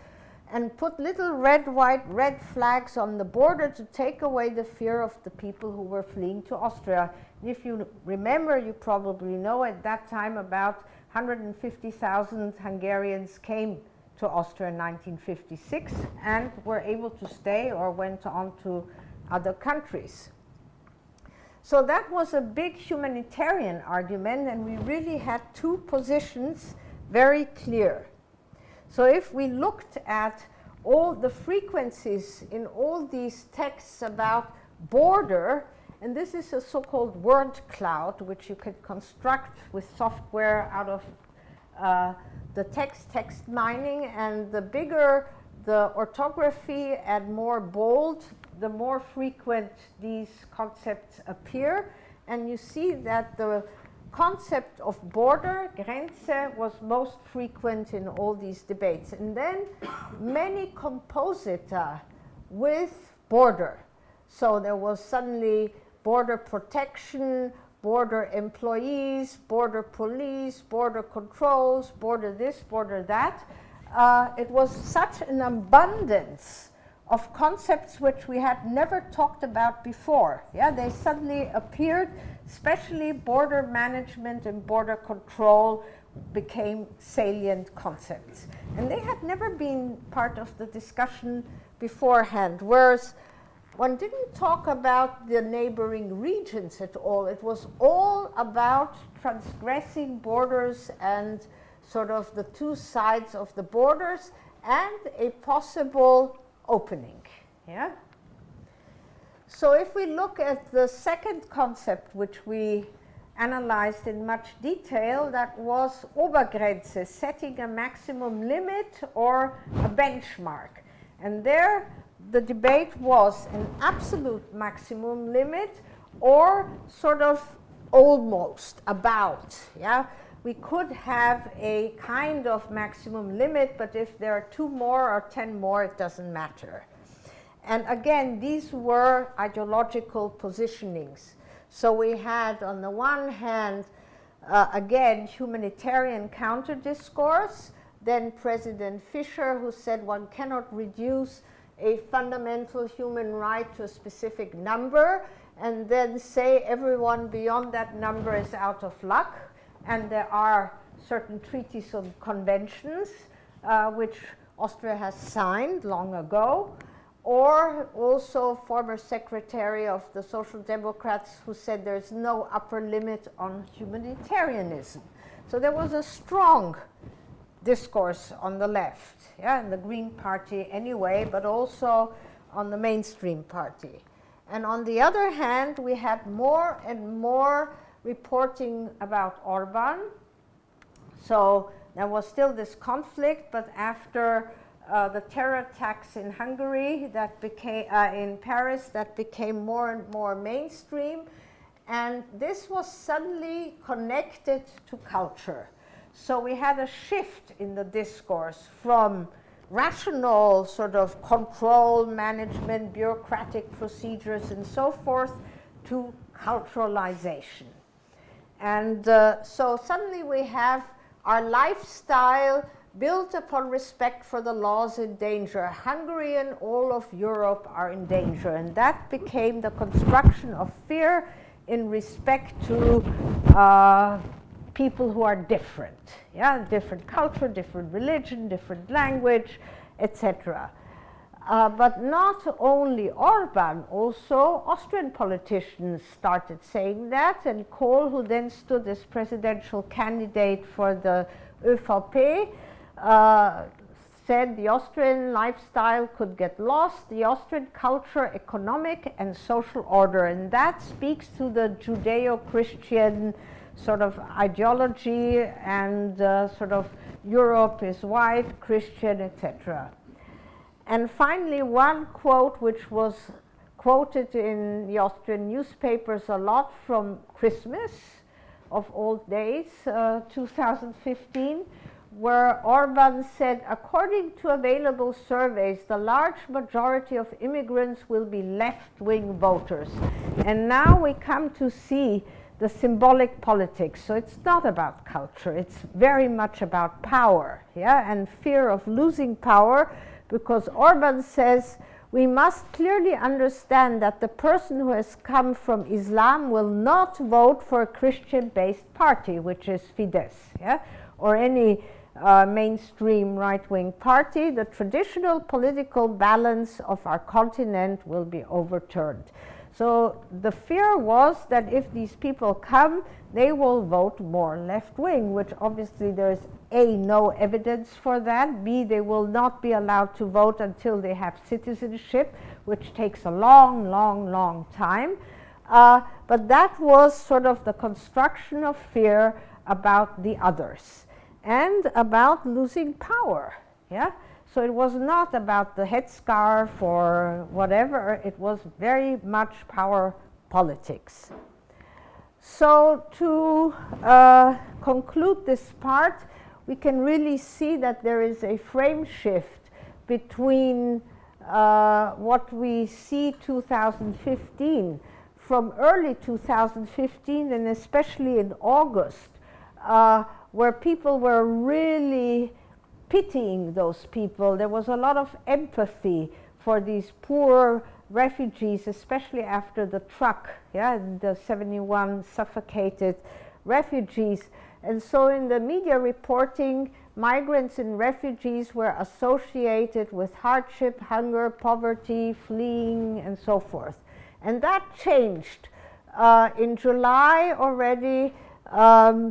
Speaker 2: and put little red, white, red flags on the border to take away the fear of the people who were fleeing to Austria. And if you remember, you probably know at that time about 150,000 Hungarians came to Austria in 1956 and were able to stay or went on to other countries. So that was a big humanitarian argument, and we really had two positions very clear. So if we looked at all the frequencies in all these texts about border, and this is a so-called word cloud, which you could construct with software out of the text mining, and the bigger the orthography and more bold, the more frequent these concepts appear. And you see that the concept of border, Grenze, was most frequent in all these debates. And then many composita with border. So there was suddenly border protection, border employees, border police, border controls, border this, border that. It was such an abundance of concepts which we had never talked about before. Yeah, they suddenly appeared, especially border management and border control became salient concepts. And they had never been part of the discussion beforehand, whereas one didn't talk about the neighboring regions at all. It was all about transgressing borders and sort of the two sides of the borders and a possible opening. Yeah? So if we look at the second concept, which we analyzed in much detail, that was Obergrenze, setting a maximum limit or a benchmark. And there the debate was an absolute maximum limit or sort of almost about. Yeah? We could have a kind of maximum limit, but if there are 2 more or 10 more, it doesn't matter. And again, these were ideological positionings. So we had, on the one hand, again, humanitarian counter-discourse, then President Fischer, who said one cannot reduce a fundamental human right to a specific number, and then say everyone beyond that number is out of luck. And there are certain treaties and conventions which Austria has signed long ago, or also former secretary of the Social Democrats who said there's no upper limit on humanitarianism. So there was a strong discourse on the left, yeah, in the Green Party anyway, but also on the mainstream party. And on the other hand, we had more and more reporting about Orban. So there was still this conflict, but after the terror attacks in Hungary that became in Paris, that became more and more mainstream, and this was suddenly connected to culture. So we had a shift in the discourse from rational sort of control, management, bureaucratic procedures, and so forth, to culturalization. And so suddenly we have our lifestyle built upon respect for the laws in danger. Hungary and all of Europe are in danger. And that became the construction of fear in respect to people who are different. Yeah, different culture, different religion, different language, etc. But not only Orban, also Austrian politicians started saying that, and Kohl, who then stood as presidential candidate for the ÖVP, said the Austrian lifestyle could get lost, the Austrian culture, economic and social order, and that speaks to the Judeo-Christian sort of ideology and sort of Europe is white, Christian, etc. And finally, one quote which was quoted in the Austrian newspapers a lot from Christmas of old days, 2015, where Orban said, according to available surveys, the large majority of immigrants will be left-wing voters. And now we come to see the symbolic politics. So it's not about culture, it's very much about power, yeah, and fear of losing power, because Orban says we must clearly understand that the person who has come from Islam will not vote for a Christian-based party, which is Fidesz, yeah, or any mainstream right-wing party. The traditional political balance of our continent will be overturned. So the fear was that if these people come, they will vote more left-wing, which obviously there is A, no evidence for that, B, they will not be allowed to vote until they have citizenship, which takes a long, long, long time. But that was sort of the construction of fear about the others and about losing power, yeah? So it was not about the headscarf or whatever, it was very much power politics. So to conclude this part, we can really see that there is a frame shift between what we see 2015. From early 2015 and especially in August, where people were really pitying those people. There was a lot of empathy for these poor refugees, especially after the truck, yeah, the 71 suffocated refugees. And so in the media reporting, migrants and refugees were associated with hardship, hunger, poverty, fleeing, and so forth. And that changed. In July already,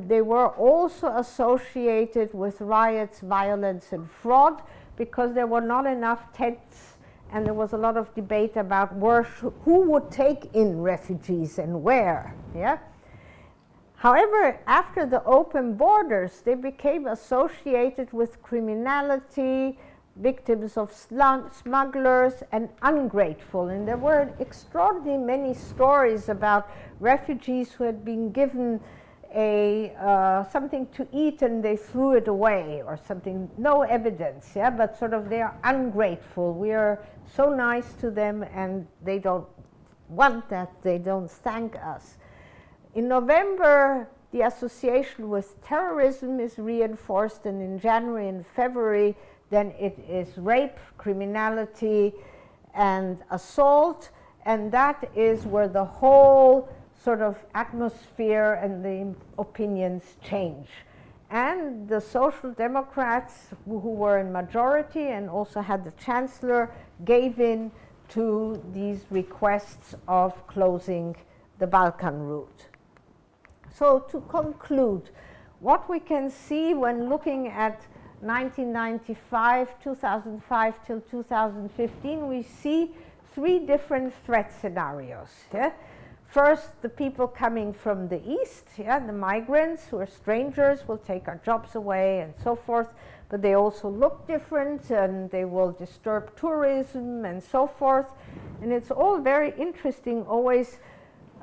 Speaker 2: they were also associated with riots, violence, and fraud, because there were not enough tents, and there was a lot of debate about who would take in refugees and where. Yeah? However, after the open borders, they became associated with criminality, victims of smugglers, and ungrateful. And there were extraordinarily many stories about refugees who had been given something to eat and they threw it away or something, no evidence, yeah, but sort of they are ungrateful. We are so nice to them and they don't want that, they don't thank us. In November, the association with terrorism is reinforced, and in January and February, then it is rape, criminality, and assault, and that is where the whole sort of atmosphere and the opinions change. And the Social Democrats, who were in majority and also had the chancellor, gave in to these requests of closing the Balkan route. So to conclude, what we can see when looking at 1995, 2005 till 2015, we see three different threat scenarios. Yeah? First, the people coming from the east, yeah, the migrants who are strangers will take our jobs away and so forth, but they also look different and they will disturb tourism and so forth. And it's all very interesting always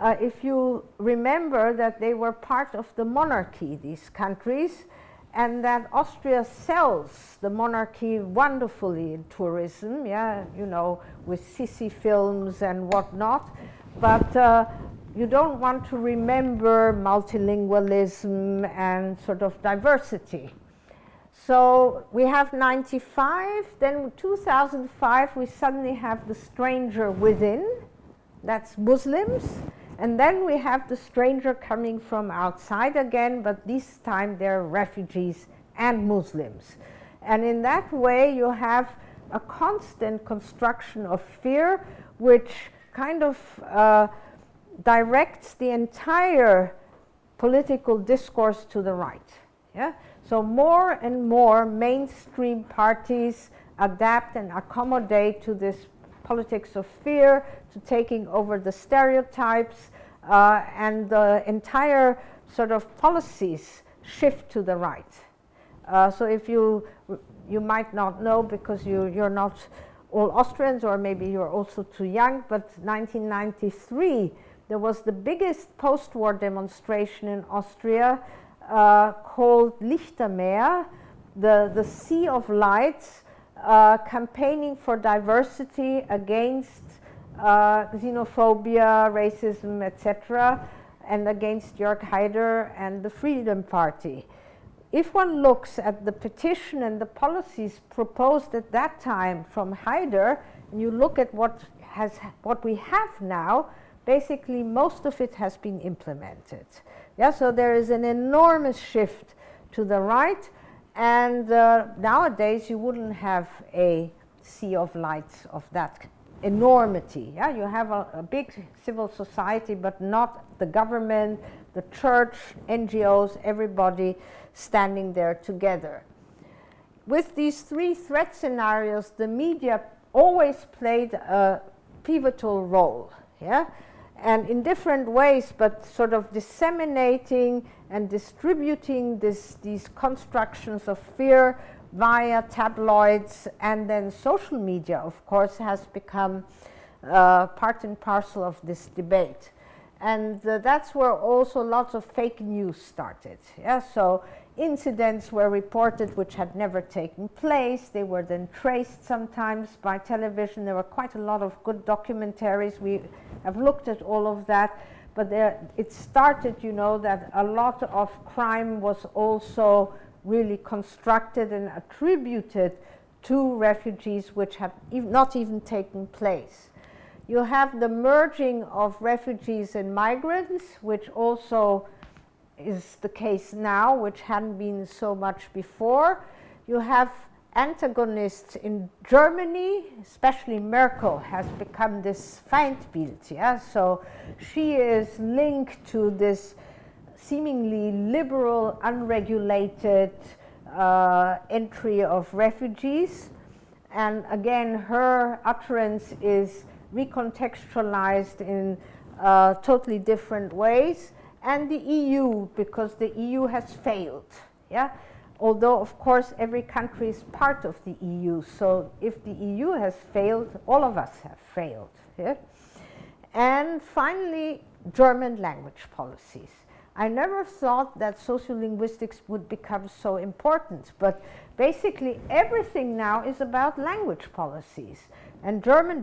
Speaker 2: if you remember that they were part of the monarchy, these countries, and that Austria sells the monarchy wonderfully in tourism, yeah, you know, with Sissi films and whatnot. But you don't want to remember multilingualism and sort of diversity. So we have 95, then 2005 we suddenly have the stranger within, that's Muslims, and then we have the stranger coming from outside again, but this time they're refugees and Muslims. And in that way you have a constant construction of fear which kind of directs the entire political discourse to the right. Yeah? So more and more mainstream parties adapt and accommodate to this politics of fear, to taking over the stereotypes, and the entire sort of policies shift to the right. So if you might not know, because you're not all Austrians, or maybe you're also too young, but 1993 there was the biggest post-war demonstration in Austria called Lichtermeer, the Sea of Lights, campaigning for diversity against xenophobia, racism, etc., and against Jörg Haider and the Freedom Party. If one looks at the petition and the policies proposed at that time from Haider, and you look at what we have now, basically most of it has been implemented. Yeah, so there is an enormous shift to the right, and nowadays you wouldn't have a sea of lights of that enormity. Yeah, you have a big civil society, but not the government, the church, NGOs, everybody standing there together. With these three threat scenarios, the media always played a pivotal role, yeah, and in different ways, but sort of disseminating and distributing these constructions of fear via tabloids, and then social media, of course, has become part and parcel of this debate. And that's where also lots of fake news started. Yeah? So incidents were reported which had never taken place. They were then traced sometimes by television. There were quite a lot of good documentaries. We have looked at all of that. But it started, you know, that a lot of crime was also really constructed and attributed to refugees which had not even taken place. You have the merging of refugees and migrants, which also is the case now, which hadn't been so much before. You have antagonists in Germany, especially Merkel has become this Feindbild. Yeah? So she is linked to this seemingly liberal, unregulated entry of refugees. And again, her utterance is recontextualized in totally different ways. And the EU, because the EU has failed. Yeah? Although, of course, every country is part of the EU. So if the EU has failed, all of us have failed. Yeah? And finally, German language policies. I never thought that sociolinguistics would become so important, but basically everything now is about language policies. And German,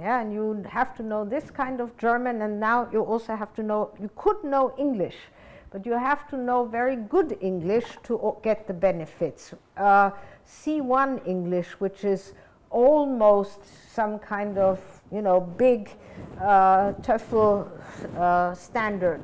Speaker 2: yeah, and you have to know this kind of German, and now you also have to know, you could know English, but you have to know very good English to get the benefits. C1 English, which is almost some kind of, you know, big TOEFL standard.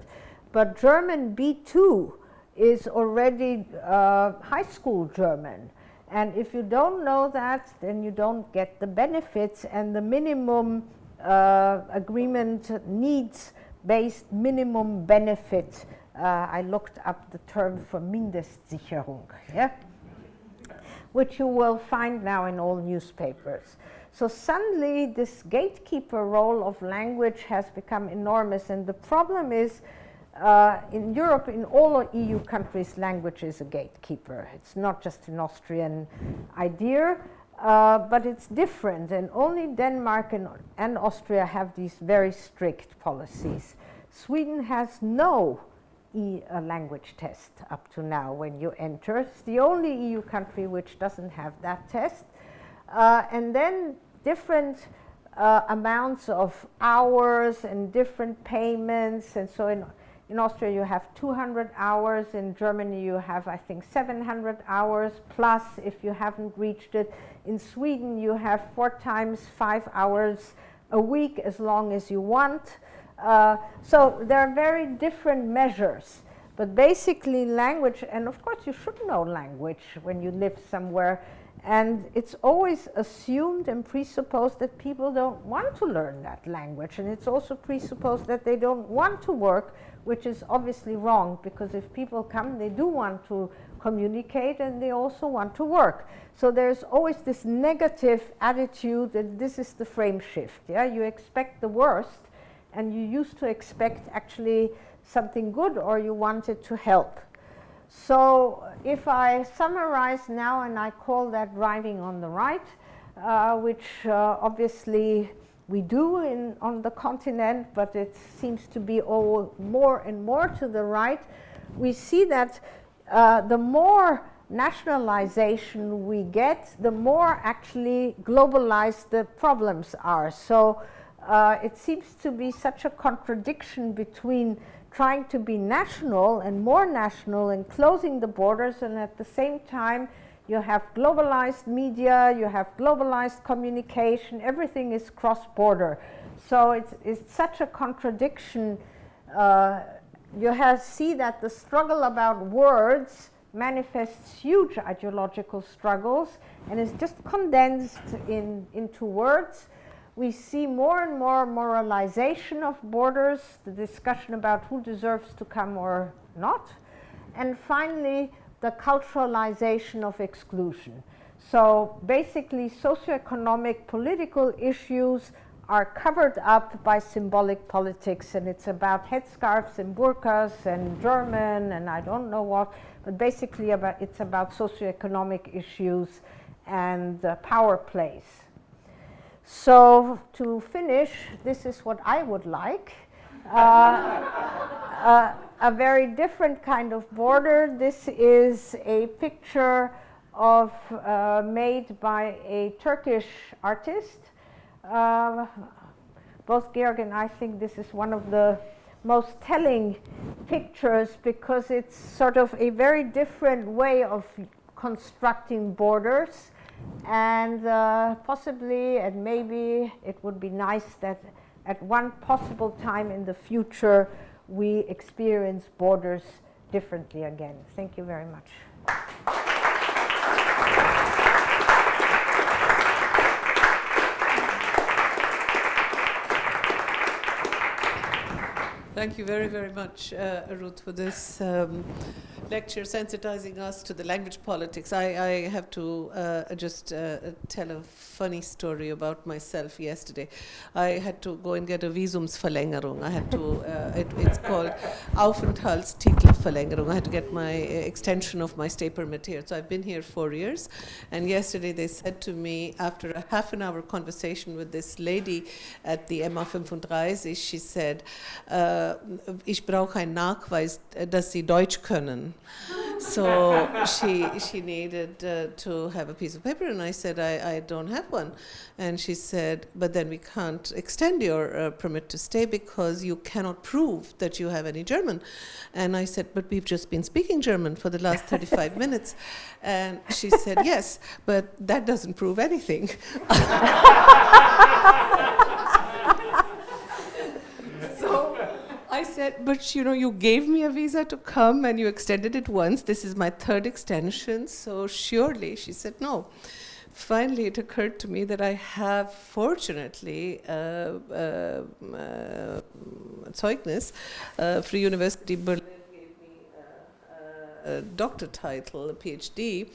Speaker 2: But German B2 is already high school German. And if you don't know that, then you don't get the benefits, and the minimum agreement needs-based minimum benefit. I looked up the term for Mindestsicherung, yeah? Which you will find now in all newspapers. So suddenly this gatekeeper role of language has become enormous, and the problem is in Europe, in all EU countries, language is a gatekeeper. It's not just an Austrian idea, but it's different. And only Denmark and Austria have these very strict policies. Sweden has no language test up to now when you enter. It's the only EU country which doesn't have that test. And then different amounts of hours and different payments. And so in Austria, you have 200 hours. In Germany, you have, I think, 700 hours, plus if you haven't reached it. In Sweden, you have 4 times 5 hours a week as long as you want. So there are very different measures. But basically, language, and of course, you should know language when you live somewhere. And it's always assumed and presupposed that people don't want to learn that language. And it's also presupposed that they don't want to work, which is obviously wrong, because if people come, they do want to communicate and they also want to work. So there's always this negative attitude that this is the frame shift. Yeah? You expect the worst, and you used to expect actually something good, or you wanted to help. So if I summarize now, and I call that driving on the right, which obviously we do on the continent, but it seems to be all more and more to the right, we see that the more nationalization we get, the more actually globalized the problems are. So it seems to be such a contradiction between trying to be national and closing the borders, and at the same time you have globalized media, you have globalized communication, everything is cross-border. So it's such a contradiction. You see that the struggle about words manifests huge ideological struggles and is just condensed into words. We see more and more moralization of borders, the discussion about who deserves to come or not, and finally the culturalization of exclusion. So basically socioeconomic political issues are covered up by symbolic politics, and it's about headscarves and burqas and German and I don't know what, but basically it's about socioeconomic issues and power plays. So to finish, this is what I would like. A very different kind of border. This is a picture made by a Turkish artist. Both Georg and I think this is one of the most telling pictures, because it's sort of a very different way of constructing borders. And possibly, and maybe it would be nice that at one possible time in the future we experience borders differently again. Thank you very much.
Speaker 1: Thank you very, very much, Ruth, for this lecture sensitizing us to the language politics. I have to just tell a funny story about myself yesterday. I had to go and get a Visumsverlängerung. I had to, it's called Aufenthaltstitelverlängerung. I had to get my extension of my stay permit here. So I've been here 4 years. And yesterday they said to me, after a half-an-hour conversation with this lady at the MA35, she said, ich brauche einen Nachweis, dass Sie Deutsch können. So she needed to have a piece of paper, and I said, I don't have one. And she said, but then we can't extend your permit to stay because you cannot prove that you have any German. And I said, but we've just been speaking German for the last 35 minutes. And she said, yes, but that doesn't prove anything. I said, but you gave me a visa to come and you extended it once. This is my third extension, so surely. She said, no. Finally, it occurred to me that I have, fortunately, Zeugnis. Free University Berlin gave me a doctor title, a PhD.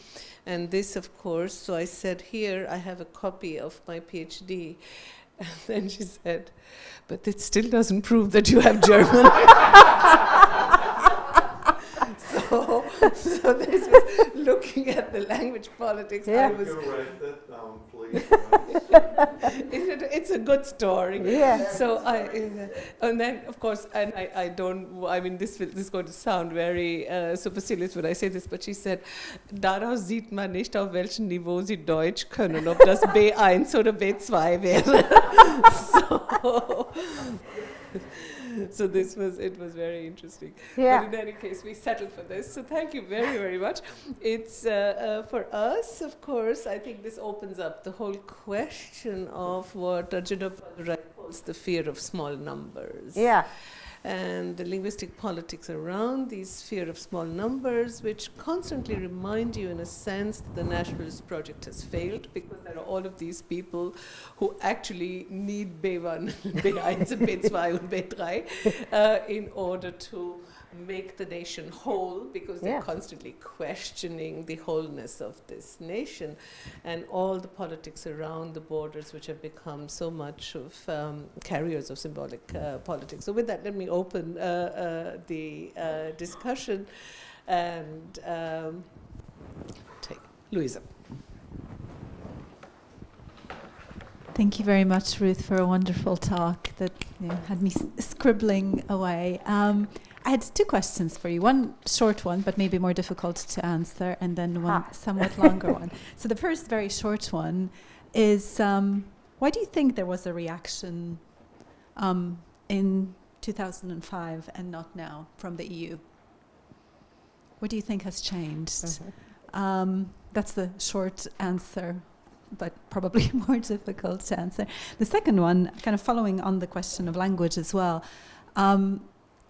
Speaker 1: And this, of course, so I said, here, I have a copy of my PhD. And then she said, but it still doesn't prove that you have German. So this was looking at the language politics.
Speaker 2: Yeah.
Speaker 1: I was.
Speaker 3: Go write that down, please.
Speaker 1: It's a good story.
Speaker 2: Yeah.
Speaker 1: So and then of course, and I don't. I mean, this is going to sound very supercilious when I say this, but she said, daraus sieht man nicht, auf welchem Niveau Sie Deutsch können, ob das B1 oder B2 wäre. So it was very interesting.
Speaker 2: Yeah.
Speaker 1: But in any case, we settled for this. So thank you very, very much. It's for us, of course, I think this opens up the whole question of what Arjuna calls the fear of small numbers.
Speaker 2: Yeah.
Speaker 1: and the linguistic politics around the sphere of small numbers, which constantly remind you, in a sense, that the nationalist project has failed, because there are all of these people who actually need B1, B1 and B2 and B3 in order to make the nation whole, because they're constantly questioning the wholeness of this nation, and all the politics around the borders, which have become so much of carriers of symbolic politics. So with that, let me open the discussion and take Louisa.
Speaker 4: Thank you very much, Ruth, for a wonderful talk that had me scribbling away. I had two questions for you. One short one, but maybe more difficult to answer, and then one somewhat longer one. So the first very short one is, why do you think there was a reaction in 2005 and not now from the EU? What do you think has changed? That's the short answer, but probably more difficult to answer. The second one, kind of following on the question of language as well,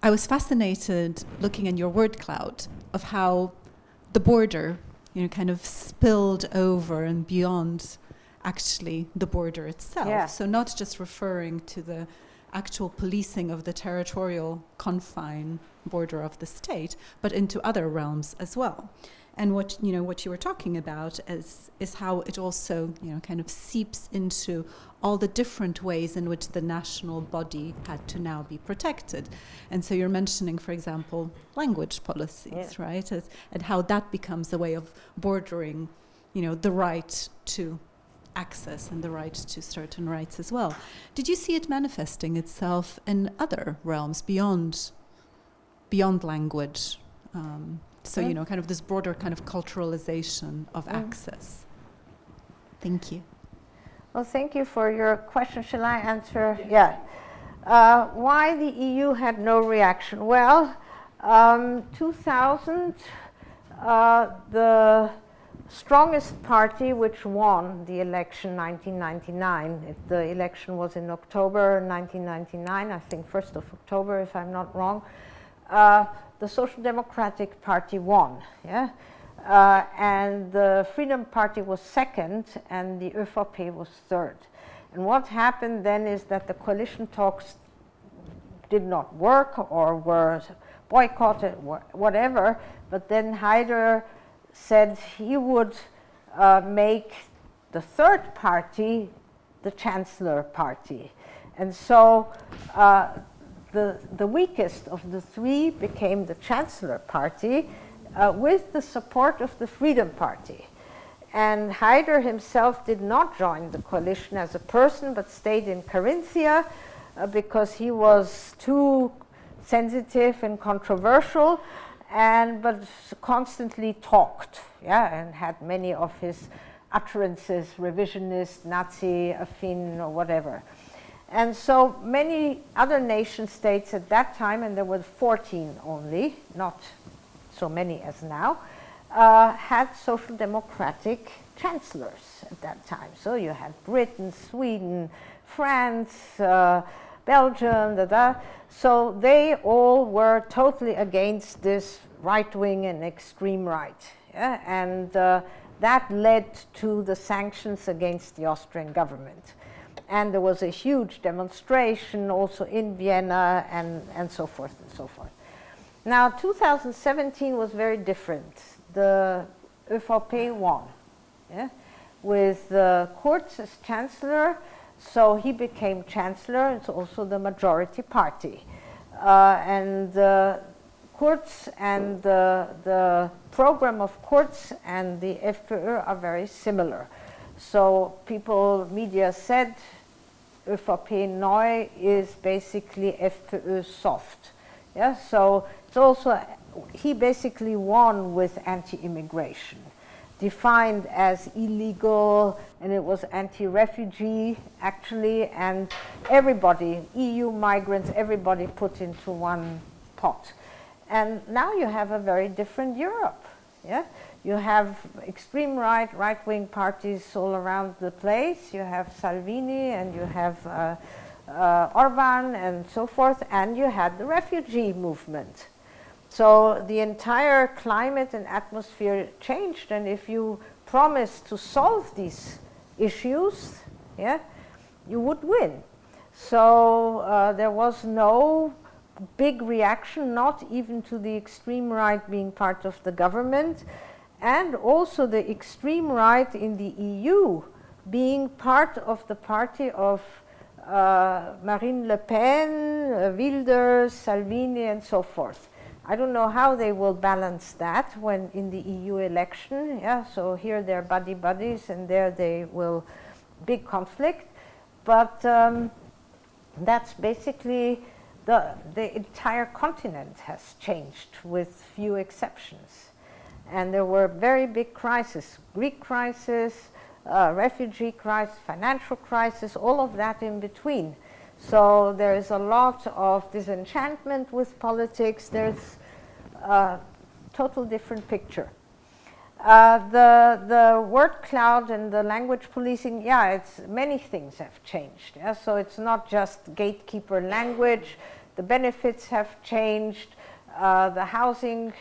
Speaker 4: I was fascinated looking at your word cloud of how the border, kind of spilled over and beyond actually the border itself. Yeah. So not just referring to the actual policing of the territorial confine border of the state, but into other realms as well. And what you were talking about is how it also kind of seeps into all the different ways in which the national body had to now be protected. And so you're mentioning, for example, language policies, right? And how that becomes a way of bordering, the right to access and the right to certain rights as well. Did you see it manifesting itself in other realms beyond language? So, kind of this broader kind of culturalization of access. Thank you.
Speaker 2: Well, thank you for your question. Shall I answer? Yeah. Why the EU had no reaction? Well, 2000, the strongest party which won the election 1999, the election was in October 1999, I think 1st of October if I'm not wrong, the Social Democratic Party won, and the Freedom Party was second, and the ÖVP was third. And what happened then is that the coalition talks did not work or were boycotted, whatever, but then Haider said he would make the third party the Chancellor Party. And so the weakest of the three became the Chancellor Party with the support of the Freedom Party. And Haider himself did not join the coalition as a person, but stayed in Carinthia because he was too sensitive and controversial, but constantly talked, and had many of his utterances revisionist, Nazi, affin, or whatever. And so many other nation states at that time, and there were 14 only, not so many as now, had social democratic chancellors at that time. So you had Britain, Sweden, France, Belgium, So they all were totally against this right-wing and extreme right. And that led to the sanctions against the Austrian government. And there was a huge demonstration also in Vienna and so forth and so forth. Now, 2017 was very different. The ÖVP won, with Kurz as chancellor, so he became chancellor. It's also the majority party. And Kurz and the program of Kurz and the FPÖ are very similar. So media said, ÖVP Neu is basically FPÖ soft. So it's also, he basically won with anti-immigration, defined as illegal, and it was anti-refugee actually, and everybody, EU migrants, everybody put into one pot. And now you have a very different Europe. You have extreme right-wing parties all around the place. You have Salvini and you have Orban and so forth, and you had the refugee movement. So the entire climate and atmosphere changed, and if you promised to solve these issues, yeah, you would win. So there was no big reaction, not even to the extreme right being part of the government, and also the extreme right in the EU being part of the party of Marine Le Pen, Wilders, Salvini, and so forth. I don't know how they will balance that when in the EU election. Yeah, so here they're buddies, and there they will big conflict. But that's basically the entire continent has changed with few exceptions. And there were very big crises, Greek crisis, refugee crisis, financial crisis, all of that in between. So there is a lot of disenchantment with politics. There's a total different picture. The word cloud and the language policing, yeah, it's many things have changed. Yeah? So it's not just gatekeeper language. The benefits have changed. The housing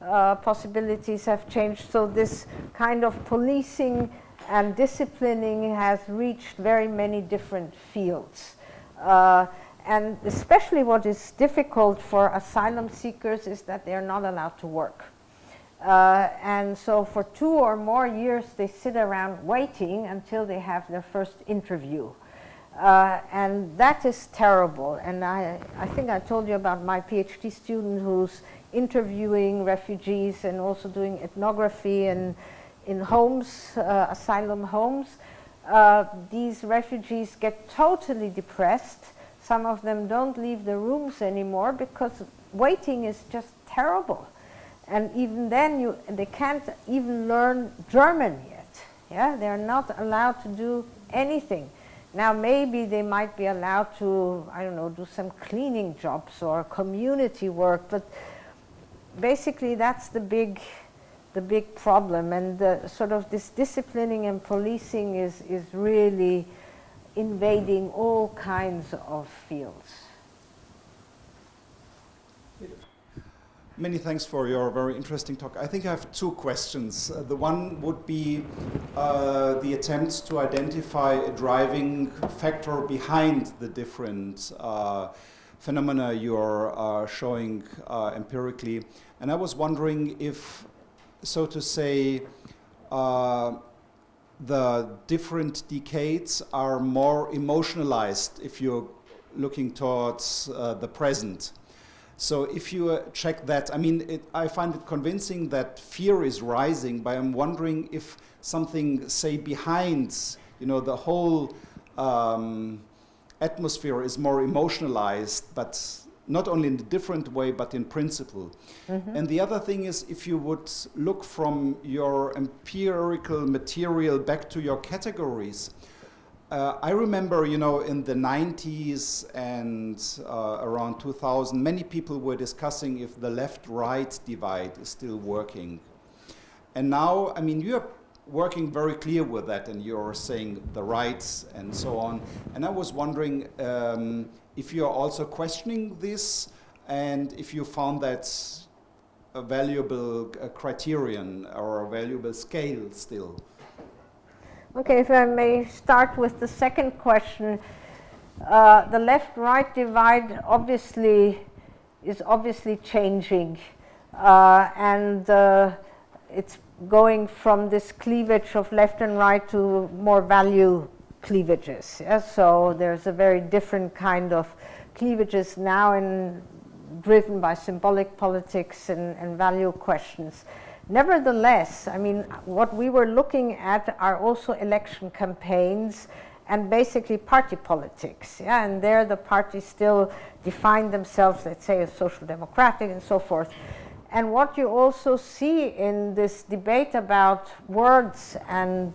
Speaker 2: possibilities have changed. So this kind of policing and disciplining has reached very many different fields. And especially what is difficult for asylum seekers is that they are not allowed to work. And so for 2 or more years they sit around waiting until they have their first interview. And that is terrible. And I think I told you about my PhD student who's interviewing refugees and also doing ethnography and in homes, asylum homes. These refugees get totally depressed. Some of them don't leave the rooms anymore because waiting is just terrible. And even then, they can't even learn German yet. Yeah, they're not allowed to do anything. Now, maybe they might be allowed to, I don't know, do some cleaning jobs or community work, but basically that's the big problem. And sort of this disciplining and policing is really invading all kinds of fields.
Speaker 3: Many thanks for your very interesting talk. I think I have 2 questions. The one would be the attempts to identify a driving factor behind the different phenomena you're showing empirically. And I was wondering if, so to say, the different decades are more emotionalized if you're looking towards the present. So if you check that, I mean, I find it convincing that fear is rising, but I'm wondering if something, say, behind, the whole atmosphere is more emotionalized, but not only in a different way, but in principle. Mm-hmm. And the other thing is, if you would look from your empirical material back to your categories, I remember, in the 90s and around 2000, many people were discussing if the left-right divide is still working. And now, I mean, you're working very clear with that, and you're saying the rights and so on. And I was wondering if you're also questioning this, and if you found that a valuable criterion or a valuable scale still.
Speaker 2: Okay, if I may start with the second question. The left-right divide is obviously changing, and it's going from this cleavage of left and right to more value cleavages. Yeah? So there's a very different kind of cleavages now, and driven by symbolic politics and value questions. Nevertheless, I mean, what we were looking at are also election campaigns and basically party politics. Yeah? And there the parties still define themselves, let's say, as social democratic and so forth. And what you also see in this debate about words and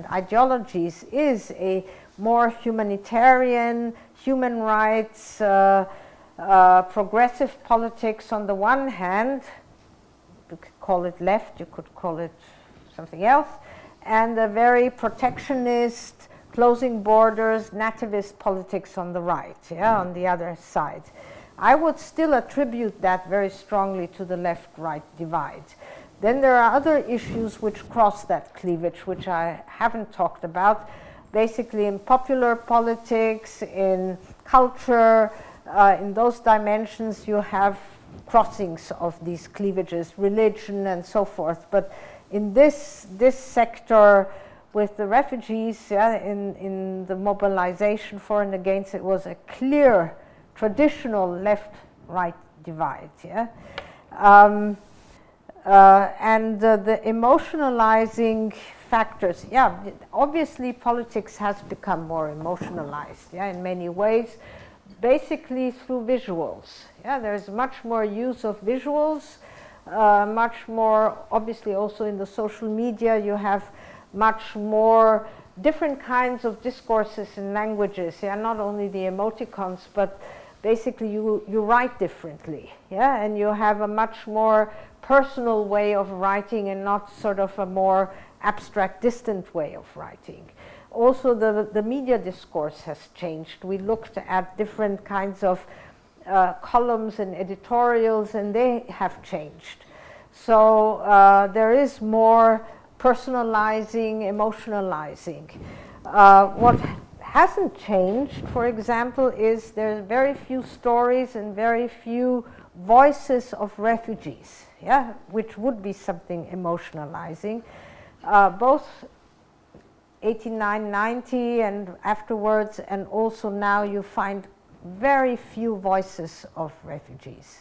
Speaker 2: ideologies is a more humanitarian, human rights, progressive politics on the one hand. You could call it left, you could call it something else, and a very protectionist, closing borders, nativist politics on the right, on the other side. I would still attribute that very strongly to the left-right divide. Then there are other issues which cross that cleavage, which I haven't talked about. Basically in popular politics, in culture, in those dimensions you have crossings of these cleavages, religion and so forth. But in this sector with the refugees, in the mobilization for and against, it was a clear traditional left-right divide. And the emotionalizing factors, obviously politics has become more emotionalized, in many ways, basically through visuals. There's much more use of visuals, much more, obviously also in the social media you have much more different kinds of discourses and languages, not only the emoticons, but basically you write differently, and you have a much more personal way of writing and not sort of a more abstract, distant way of writing. Also the media discourse has changed. We looked at different kinds of columns and editorials, and they have changed. So there is more personalizing, emotionalizing. What hasn't changed, for example, is there's very few stories and very few voices of refugees, which would be something emotionalizing. Both 89, 90 and afterwards, and also now you find very few voices of refugees.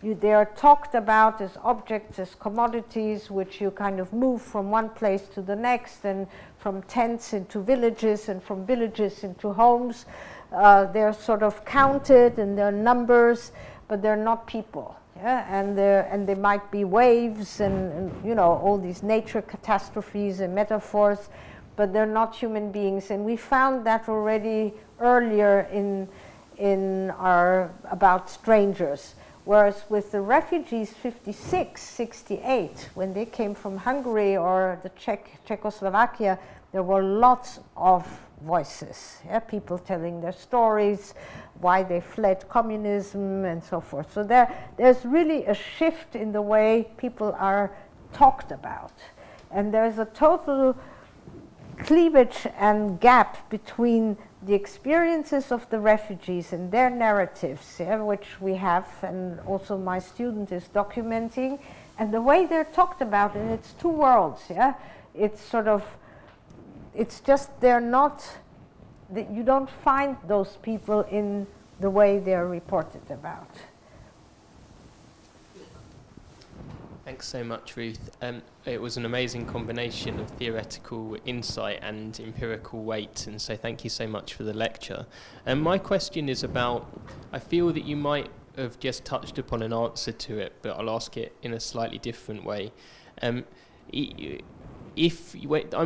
Speaker 2: They are talked about as objects, as commodities, which you kind of move from one place to the next, and from tents into villages, and from villages into homes. They're sort of counted, and they're numbers, but they're not people. And they might be waves, and all these nature catastrophes and metaphors, but they're not human beings. And we found that already earlier in our About Strangers. Whereas with the refugees 56, 68, when they came from Hungary or the Czechoslovakia, there were lots of voices, people telling their stories, why they fled communism and so forth. So there's really a shift in the way people are talked about. And there's a total cleavage and gap between the experiences of the refugees and their narratives, which we have, and also my student is documenting, and the way they're talked about, and it's two worlds, It's sort of, it's just they're not, you don't find those people in the way they're reported about.
Speaker 5: Thanks so much, Ruth. It was an amazing combination of theoretical insight and empirical weight, and so thank you so much for the lecture. My question is about, I feel that you might have just touched upon an answer to it, but I'll ask it in a slightly different way. I'm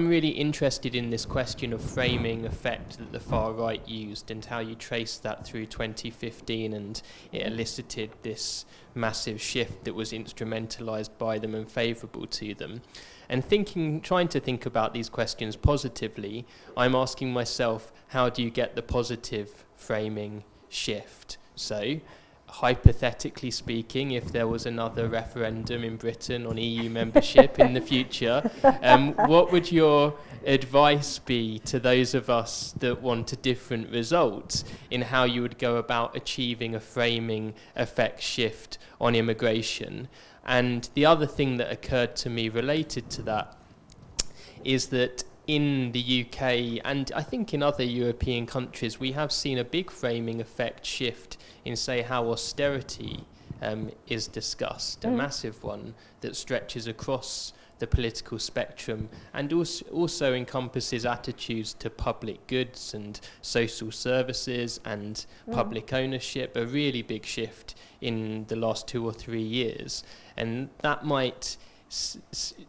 Speaker 5: really interested in this question of framing effect that the far right used, and how you traced that through 2015, and it elicited this massive shift that was instrumentalized by them and favorable to them. And trying to think about these questions positively, I'm asking myself, how do you get the positive framing shift? So, hypothetically speaking, if there was another referendum in Britain on EU membership in the future, what would your advice be to those of us that want a different result in how you would go about achieving a framing effect shift on immigration? And the other thing that occurred to me related to that is that in the UK, and I think in other European countries, we have seen a big framing effect shift in, say, how austerity is discussed, a massive one that stretches across the political spectrum and also encompasses attitudes to public goods and social services and public ownership, a really big shift in the last 2 or 3 years. And that might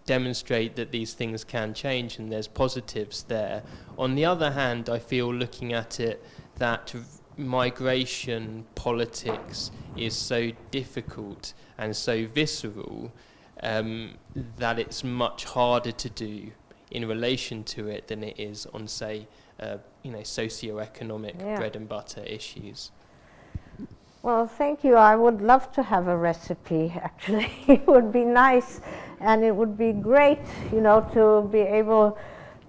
Speaker 5: demonstrate that these things can change and there's positives there. On the other hand, I feel, looking at it, that migration politics is so difficult and so visceral that it's much harder to do in relation to it than it is on, say, socio-economic bread and butter issues?
Speaker 2: Well, thank you. I would love to have a recipe, actually. It would be nice, and it would be great, to be able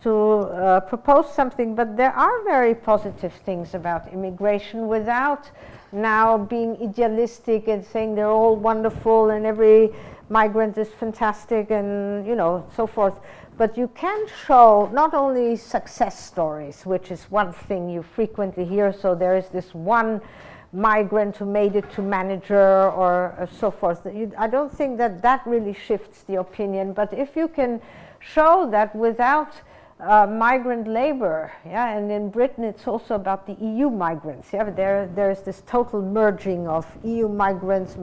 Speaker 2: to propose something. But there are very positive things about immigration without now being idealistic and saying they're all wonderful and every migrant is fantastic and, so forth. But you can show not only success stories, which is one thing you frequently hear. So there is this one migrant who made it to manager or so forth. I don't think that really shifts the opinion. But if you can show that without migrant labor, and in Britain it's also about the EU migrants. There's this total merging of EU migrants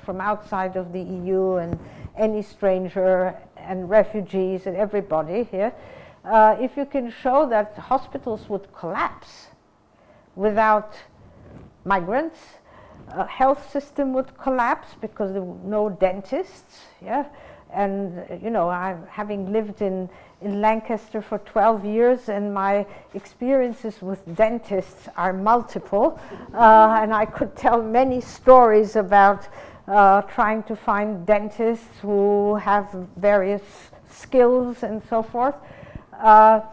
Speaker 2: from outside of the EU, and any stranger, and refugees, and everybody here. If you can show that hospitals would collapse without migrants, health system would collapse because there were no dentists, and I'm having lived in Lancaster for 12 years, and my experiences with dentists are multiple, and I could tell many stories about trying to find dentists who have various skills and so forth, not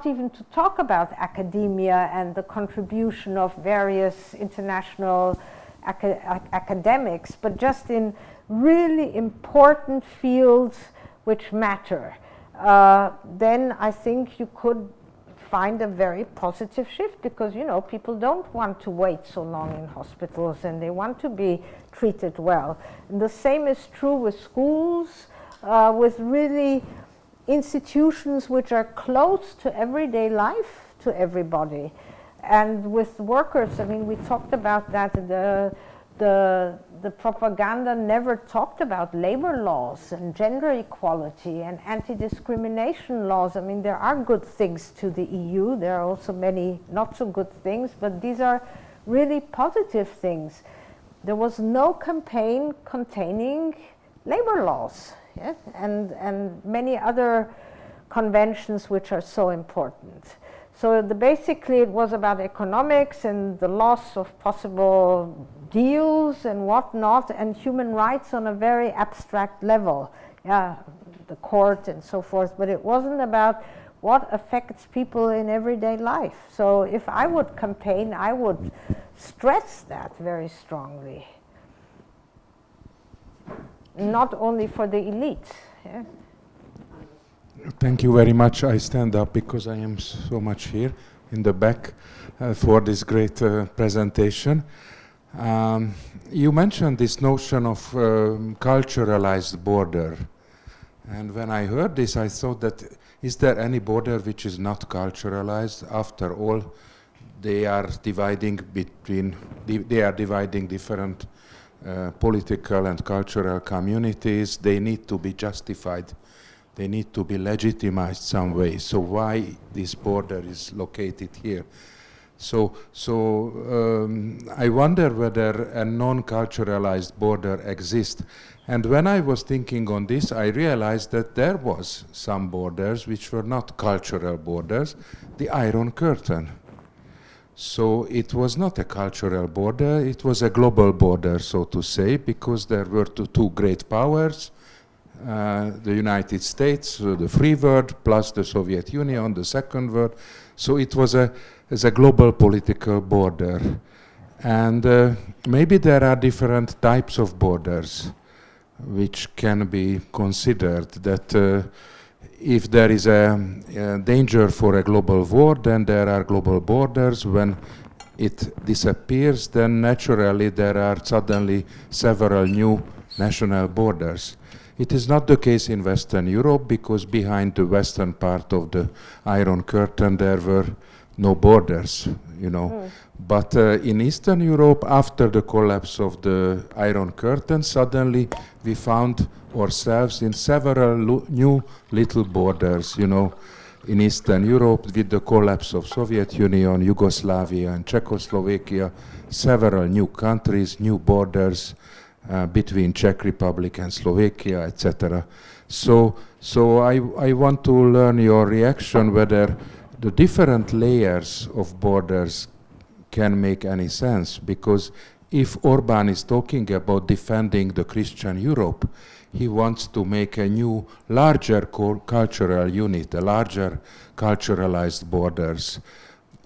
Speaker 2: even to talk about academia and the contribution of various international academics, but just in really important fields which matter. Then I think you could find a very positive shift, because people don't want to wait so long in hospitals, and they want to be treated well. And the same is true with schools, with really institutions which are close to everyday life to everybody, and with workers. I mean, we talked about that. The propaganda never talked about labor laws and gender equality and anti-discrimination laws. I mean, there are good things to the EU. There are also many not so good things, but these are really positive things. There was no campaign containing labor laws, and many other conventions which are so important. So basically it was about economics and the loss of possible deals and whatnot, and human rights on a very abstract level, the court and so forth, but it wasn't about what affects people in everyday life. So if I would campaign, I would stress that very strongly. Not only for the elites.
Speaker 6: Thank you very much. I stand up because I am so much here in the back for this great presentation. You mentioned this notion of culturalized border. And when I heard this, I thought that, is there any border which is not culturalized? After all, they are dividing different political and cultural communities. They need to be justified. They need to be legitimized some way. So why this border is located here? So I wonder whether a non-culturalized border exists. And when I was thinking on this, I realized that there was some borders which were not cultural borders, the Iron Curtain. So it was not a cultural border, it was a global border, so to say, because there were two great powers, the United States, the free world, plus the Soviet Union, the second world. So it was a global political border. And maybe there are different types of borders which can be considered, that if there is a danger for a global war, then there are global borders. When it disappears, then naturally there are suddenly several new national borders. It is not the case in Western Europe, because behind the western part of the Iron Curtain there were no borders, But in Eastern Europe, after the collapse of the Iron Curtain, suddenly we found ourselves in several new little borders, in Eastern Europe with the collapse of Soviet Union, Yugoslavia and Czechoslovakia, several new countries, new borders between Czech Republic and Slovakia, etc. So I want to learn your reaction whether the different layers of borders can make any sense, because if Orban is talking about defending the Christian Europe, he wants to make a new, larger cultural unit, a larger culturalized borders.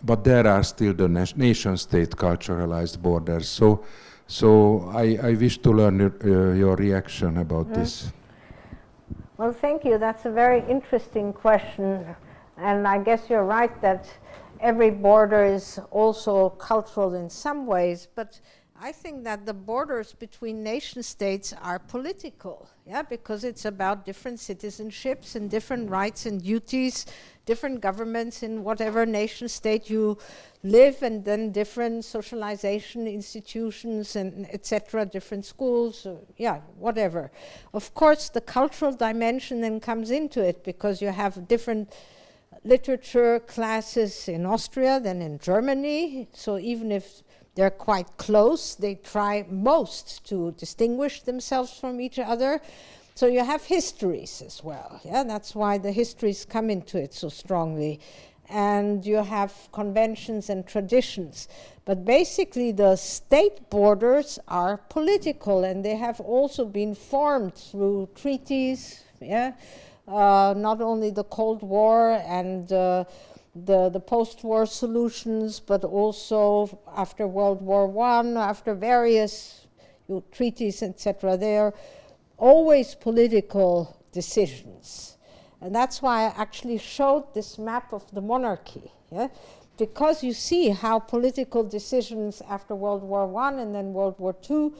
Speaker 6: But there are still the nation-state culturalized borders. So I wish to learn your reaction about this.
Speaker 2: Well, thank you. That's a very interesting question. And I guess you're right that every border is also cultural in some ways. But I think that the borders between nation states are political, yeah, because it's about different citizenships and different rights and duties, different governments in whatever nation state you live, and then different socialization institutions and etc., different schools, yeah, whatever. Of course, the cultural dimension then comes into it, because you have different literature classes in Austria than in Germany. So even if they're quite close, they try most to distinguish themselves from each other. So you have histories as well. Yeah, that's why the histories come into it so strongly. And you have conventions and traditions. But basically the state borders are political, and they have also been formed through treaties, yeah? Not only the Cold War and the post-war solutions, but also after World War I, after various treaties, etc. They are always political decisions. And that's why I actually showed this map of the monarchy, yeah? Because you see how political decisions after World War I and then World War II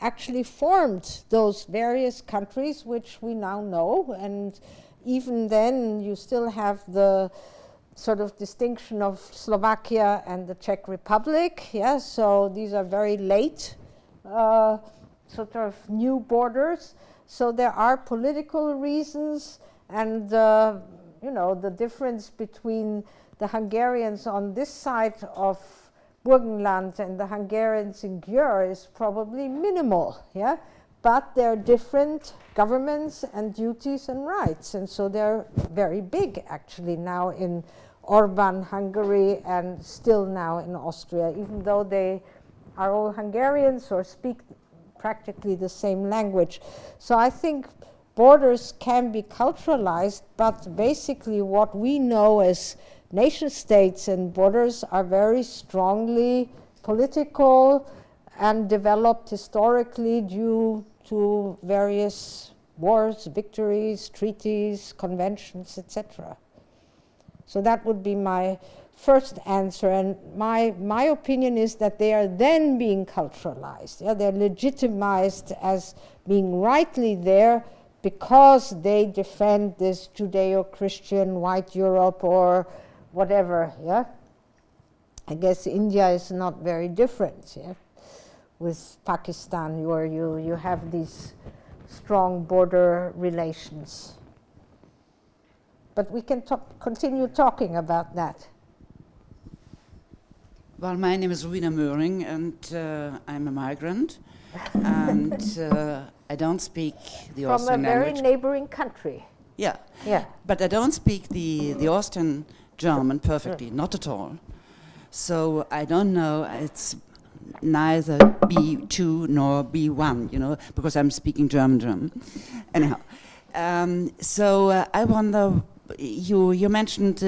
Speaker 2: actually formed those various countries which we now know. And even then you still have the sort of distinction of Slovakia and the Czech Republic. Yeah? So these are very late sort of new borders. So there are political reasons, and you know, the difference between the Hungarians on this side of Burgenland and the Hungarians in Győr is probably minimal, yeah? But they're different governments and duties and rights, and so they're very big actually now in Orban, Hungary, and still now in Austria, even though they are all Hungarians or speak practically the same language. So I think borders can be culturalized, but basically what we know as nation states and borders are very strongly political and developed historically due to various wars, victories, treaties, conventions, etc. So that would be my first answer, and my opinion is that they are then being culturalized. Yeah? They're legitimized as being rightly there because they defend this Judeo-Christian white Europe or whatever. Yeah, I guess India is not very different. Yeah, with Pakistan, where you have these strong border relations. But we can continue talking about that.
Speaker 7: Well, my name is Ruina Möhring, and I'm a migrant, and I don't speak the Austrian language.
Speaker 2: From a very neighboring country.
Speaker 7: Yeah.
Speaker 2: Yeah.
Speaker 7: But I don't speak the Austrian German perfectly, not at all. So I don't know, it's neither B2 nor B1, you know, because I'm speaking German. Anyhow, so I wonder, you mentioned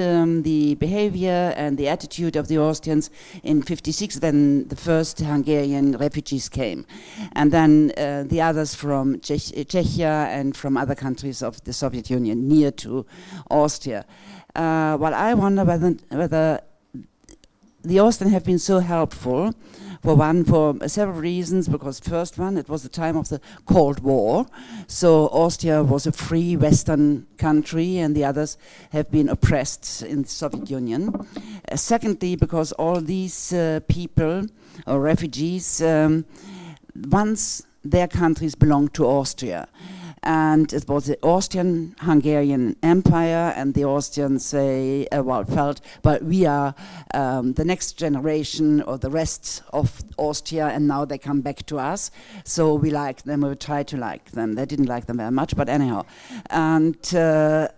Speaker 7: the behavior and the attitude of the Austrians in '56 when the first Hungarian refugees came, and then the others from Czechia and from other countries of the Soviet Union near to Austria. Well, I wonder whether the Austrians have been so helpful. For several reasons, because first one, it was the time of the Cold War, so Austria was a free Western country and the others have been oppressed in the Soviet Union. Secondly, because all these people, or refugees, once their countries belonged to Austria. and it was the Austrian-Hungarian Empire, and the Austrians felt, but we are the next generation or the rest of Austria, and now they come back to us, so we like them, we try to like them. They didn't like them very much, but anyhow. And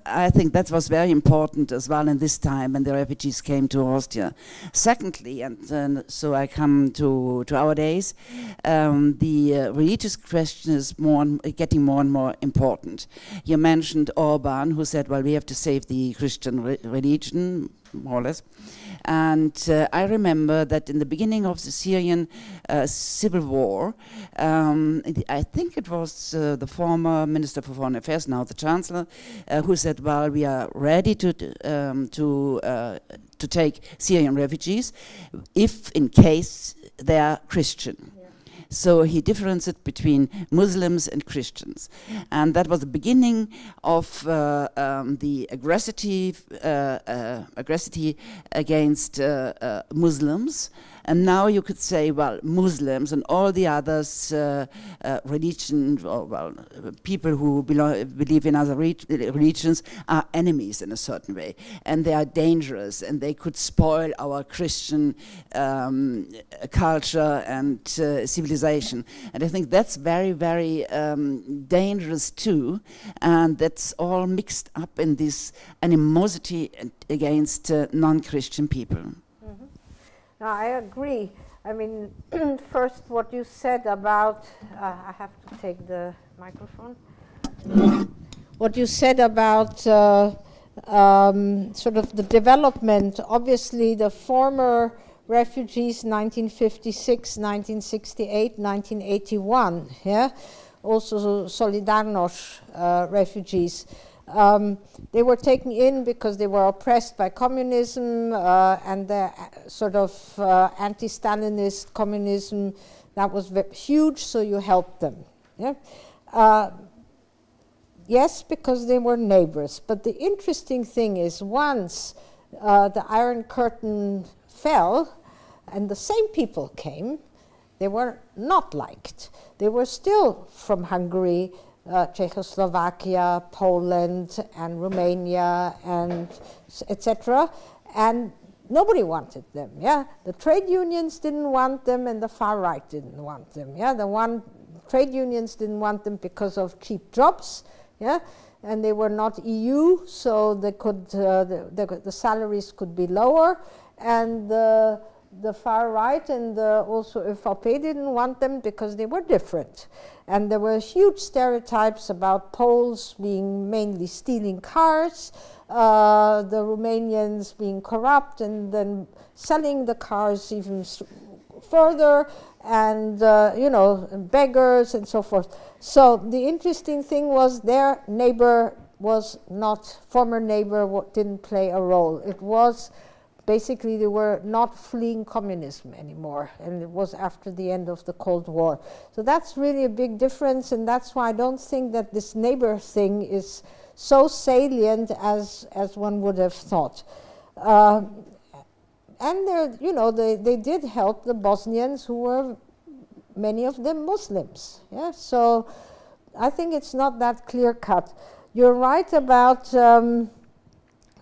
Speaker 7: I think that was very important as well in this time when the refugees came to Austria. Secondly, and so I come to our days, the religious question is getting more and more important. You mentioned Orban, who said, well, we have to save the Christian religion, more or less. And I remember that in the beginning of the Syrian civil war, I think it was the former Minister for Foreign Affairs, now the Chancellor, who said, well, we are ready to take Syrian refugees if in case they are Christian. So he differentiated between Muslims and Christians. And that was the beginning of the aggressivity against Muslims. And now you could say, well, Muslims and all the others, religion, or well, people who believe in other religions are enemies in a certain way. And they are dangerous, and they could spoil our Christian culture and civilization. And I think that's very, very dangerous too. And that's all mixed up in this animosity against non-Christian people.
Speaker 2: No, I agree. I mean, first what you said about, I have to take the microphone. What you said about sort of the development, obviously the former refugees, 1956, 1968, 1981, yeah? Also Solidarność refugees. They were taken in because they were oppressed by communism and the sort of anti-Stalinist communism that was huge, so you helped them. Yeah? Yes, because they were neighbors. But the interesting thing is once the Iron Curtain fell and the same people came, they were not liked. They were still from Hungary, Czechoslovakia, Poland, and Romania, and etc. And nobody wanted them. Yeah, the trade unions didn't want them, and the far right didn't want them. Yeah, trade unions didn't want them because of cheap jobs. Yeah, and they were not EU, so they could the salaries could be lower, and the far right and also ÖVP didn't want them because they were different. And there were huge stereotypes about Poles being mainly stealing cars, the Romanians being corrupt and then selling the cars even further, and you know, beggars and so forth. So the interesting thing was their neighbor was not, former neighbor didn't play a role. It was basically they were not fleeing communism anymore, and it was after the end of the Cold War. So that's really a big difference, and that's why I don't think that this neighbor thing is so salient as one would have thought. And you know, they did help the Bosnians, who were many of them Muslims. Yeah, so I think it's not that clear cut. You're right about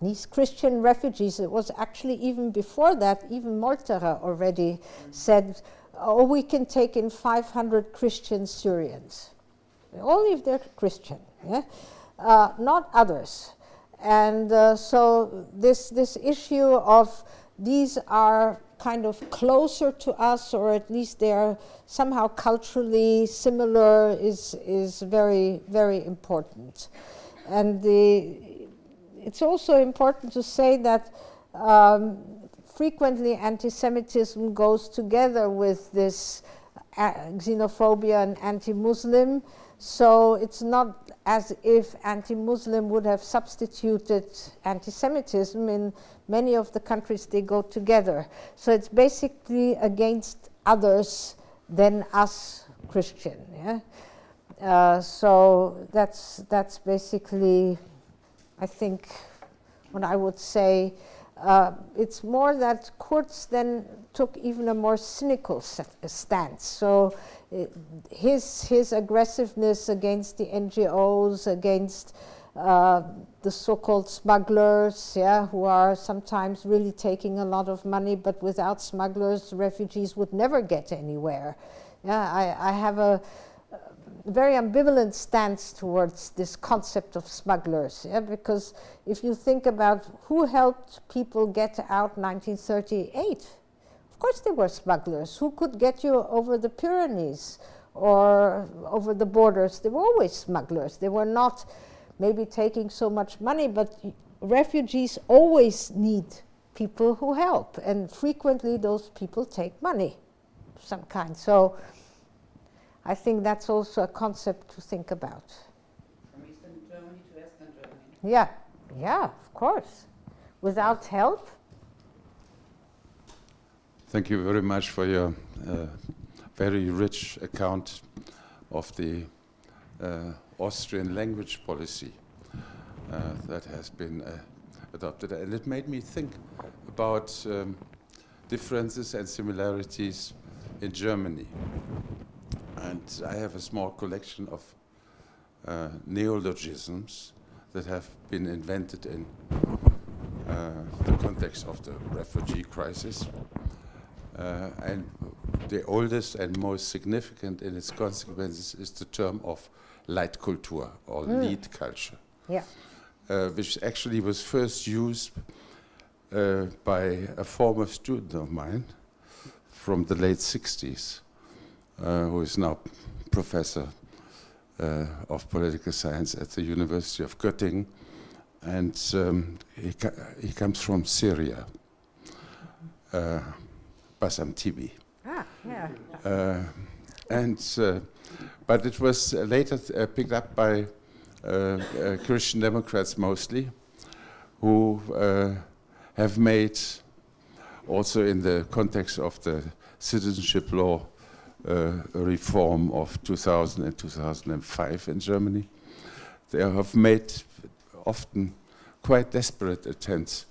Speaker 2: these Christian refugees. It was actually even before that, even Molterer already said, oh, we can take in 500 Christian Syrians. Only if they're Christian, yeah? Not others. And so this issue of these are kind of closer to us, or at least they are somehow culturally similar, is very, very important. And it's also important to say that frequently anti-Semitism goes together with this xenophobia and anti-Muslim. So it's not as if anti-Muslim would have substituted anti-Semitism. In many of the countries, they go together. So it's basically against others than us Christian. Yeah? So that's basically, I think, what I would say. It's more that Kurz then took even a more cynical stance. So his aggressiveness against the NGOs, against the so-called smugglers, who are sometimes really taking a lot of money, but without smugglers, refugees would never get anywhere. I have a very ambivalent stance towards this concept of smugglers, because if you think about who helped people get out 1938, of course they were smugglers. Who could get you over the Pyrenees or over the borders? They were always smugglers. They were not maybe taking so much money, but refugees always need people who help, and frequently those people take money of some kind. So I think that's also a concept to think about.
Speaker 7: From Eastern Germany to Western Germany.
Speaker 2: Yeah, of course. Without help.
Speaker 6: Thank you very much for your very rich account of the Austrian language policy that has been adopted. And it made me think about differences and similarities in Germany. And I have a small collection of neologisms that have been invented in the context of the refugee crisis. And the oldest and most significant in its consequences is the term of Leitkultur or lead culture, which actually was first used by a former student of mine from the late 60s, who is now professor of political science at the University of Göttingen, and he comes from Syria, Bassam Tibi. But it was later picked up by Christian Democrats mostly, who have made, also in the context of the citizenship law reform of 2000 and 2005 in Germany, they have made often quite desperate attempts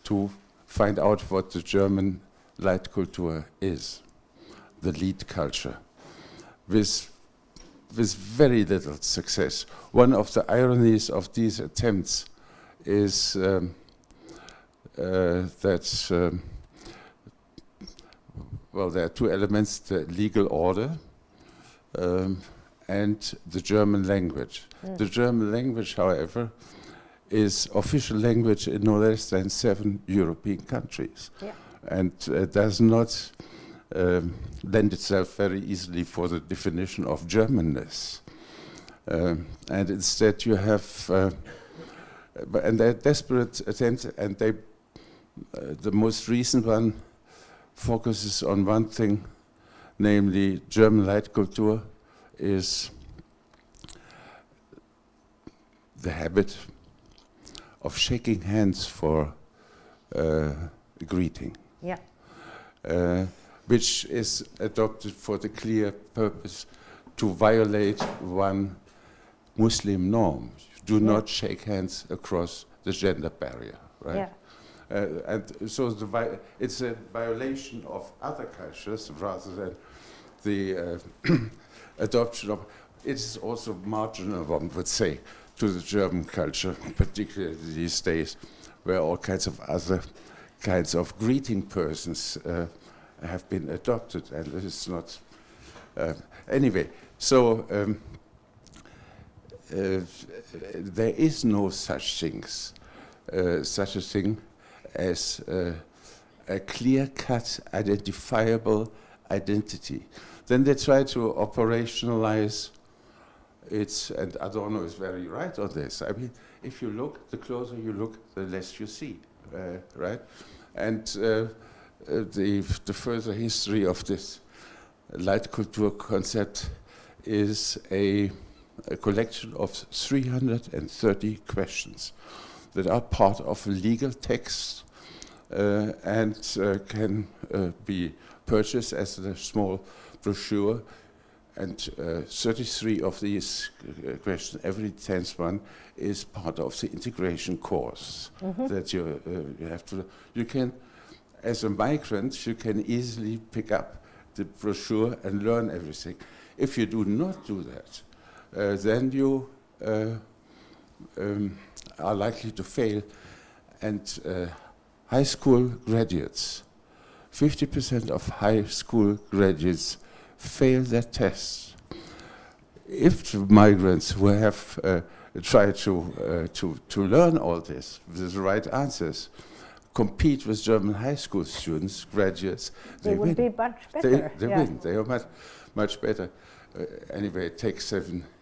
Speaker 6: to find out what the German Leitkultur is, the lead culture, with very little success. One of the ironies of these attempts is that well, there are two elements: the legal order and the German language. The German language, however, is official language in no less than 7 European countries, and does not lend itself very easily for the definition of Germanness. And instead you have, and they're desperate attempts, and they, the most recent one focuses on one thing, namely German Leitkultur is the habit of shaking hands for greeting, which is adopted for the clear purpose to violate one Muslim norm. Do not shake hands across the gender barrier, right? And so it's a violation of other cultures rather than the adoption of. It is also marginal, one would say, to the German culture, particularly these days, where all kinds of other kinds of greeting persons have been adopted, and it's not. Anyway, so there is no such a thing as a clear-cut, identifiable identity. Then they try to operationalize it, and Adorno is very right on this. I mean, if you look, the closer you look, the less you see, right? And the further history of this Leitkultur concept is a collection of 330 questions that are part of a legal text and can be purchased as a small brochure. And 33 of these questions, every 10th one, is part of the integration course that you have to. You can, as a migrant, you can easily pick up the brochure and learn everything. If you do not do that, then you are likely to fail. And high school graduates, 50% of high school graduates fail their tests. If the migrants who have tried to learn all this with the right answers compete with German high school students, graduates,
Speaker 2: they would be much better.
Speaker 6: They win. They are much better. Anyway, it takes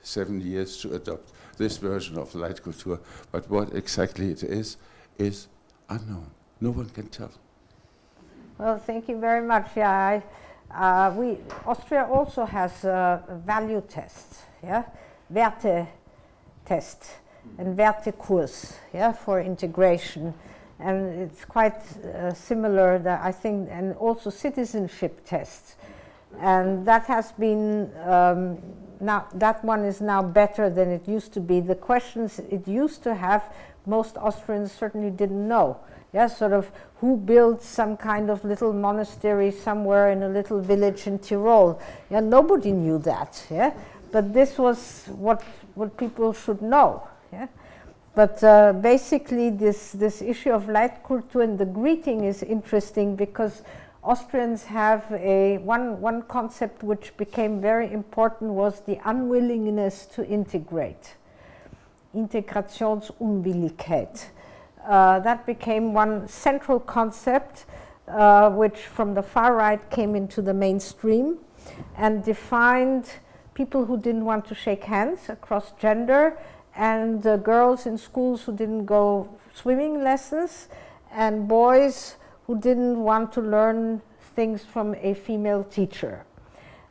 Speaker 6: seven years to adopt this version of Leitkultur, but what exactly it is unknown. No one can tell.
Speaker 2: Well, thank you very much. Yeah, Austria also has value tests, yeah, Werte test and Wertekurs, yeah, for integration, and it's quite similar. That I think, and also citizenship tests, and that has been now. That one is now better than it used to be. The questions it used to have, most Austrians certainly didn't know. Yeah, sort of who built some kind of little monastery somewhere in a little village in Tyrol. Yeah, nobody knew that. Yeah, but this was what people should know. Yeah, but basically this issue of Leitkultur and the greeting is interesting because Austrians have one concept which became very important was the unwillingness to integrate. Integrationsunwilligkeit. That became one central concept which from the far right came into the mainstream and defined people who didn't want to shake hands across gender and girls in schools who didn't go swimming lessons and boys who didn't want to learn things from a female teacher.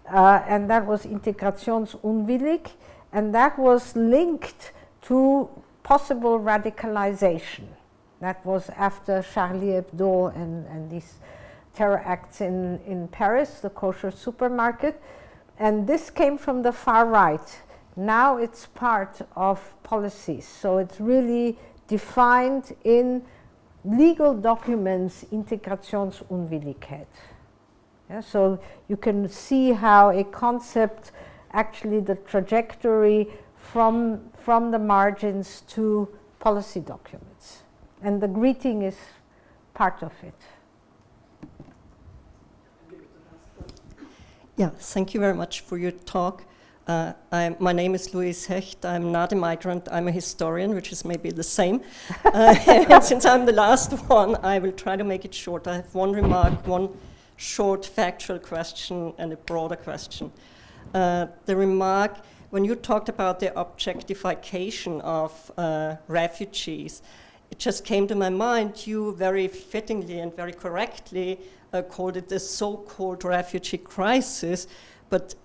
Speaker 2: And that was integrationsunwillig, and that was linked to possible radicalization. That was after Charlie Hebdo and these terror acts in Paris, the kosher supermarket. And this came from the far right. Now it's part of policies. So it's really defined in legal documents, Integrationsunwilligkeit. Yeah, so you can see how a concept, actually the trajectory from the margins to policy documents. And the greeting is part of it.
Speaker 8: Yeah, thank you very much for your talk. My name is Louise Hecht. I'm not a migrant. I'm a historian, which is maybe the same. And since I'm the last one, I will try to make it short. I have one remark, one short factual question, and a broader question. The remark, when you talked about the objectification of refugees, it just came to my mind. You very fittingly and very correctly called it the so-called refugee crisis. But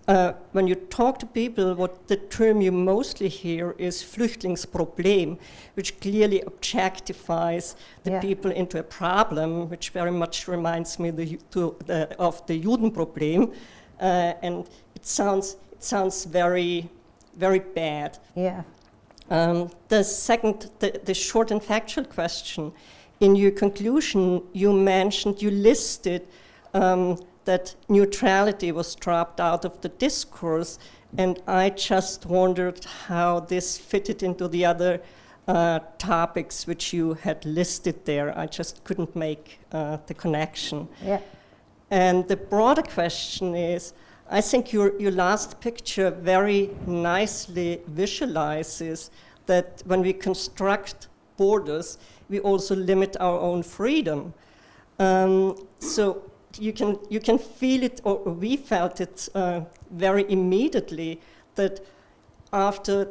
Speaker 8: when you talk to people, what the term you mostly hear is Flüchtlingsproblem, which clearly objectifies the people into a problem, which very much reminds me of the Judenproblem, and it sounds very, very bad.
Speaker 2: Yeah.
Speaker 8: The second, the short and factual question. In your conclusion, you listed that neutrality was dropped out of the discourse, and I just wondered how this fitted into the other topics which you had listed there. I just couldn't make the connection.
Speaker 2: Yeah.
Speaker 8: And the broader question is, I think your last picture very nicely visualizes that when we construct borders, we also limit our own freedom. So you can feel it, or we felt it very immediately, that after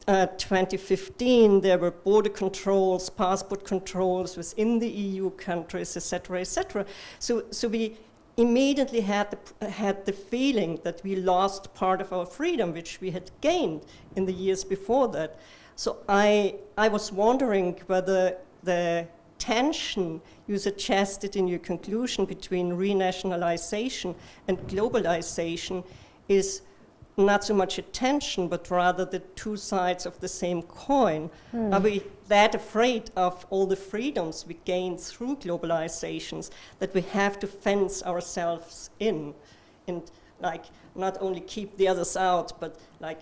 Speaker 8: 2015 there were border controls, passport controls within the EU countries, etc., etc. So we immediately had the feeling that we lost part of our freedom, which we had gained in the years before that. So I was wondering whether the tension you suggested in your conclusion between renationalization and globalization is not so much attention, but rather the two sides of the same coin. Are we that afraid of all the freedoms we gain through globalizations that we have to fence ourselves in and like not only keep the others out, but like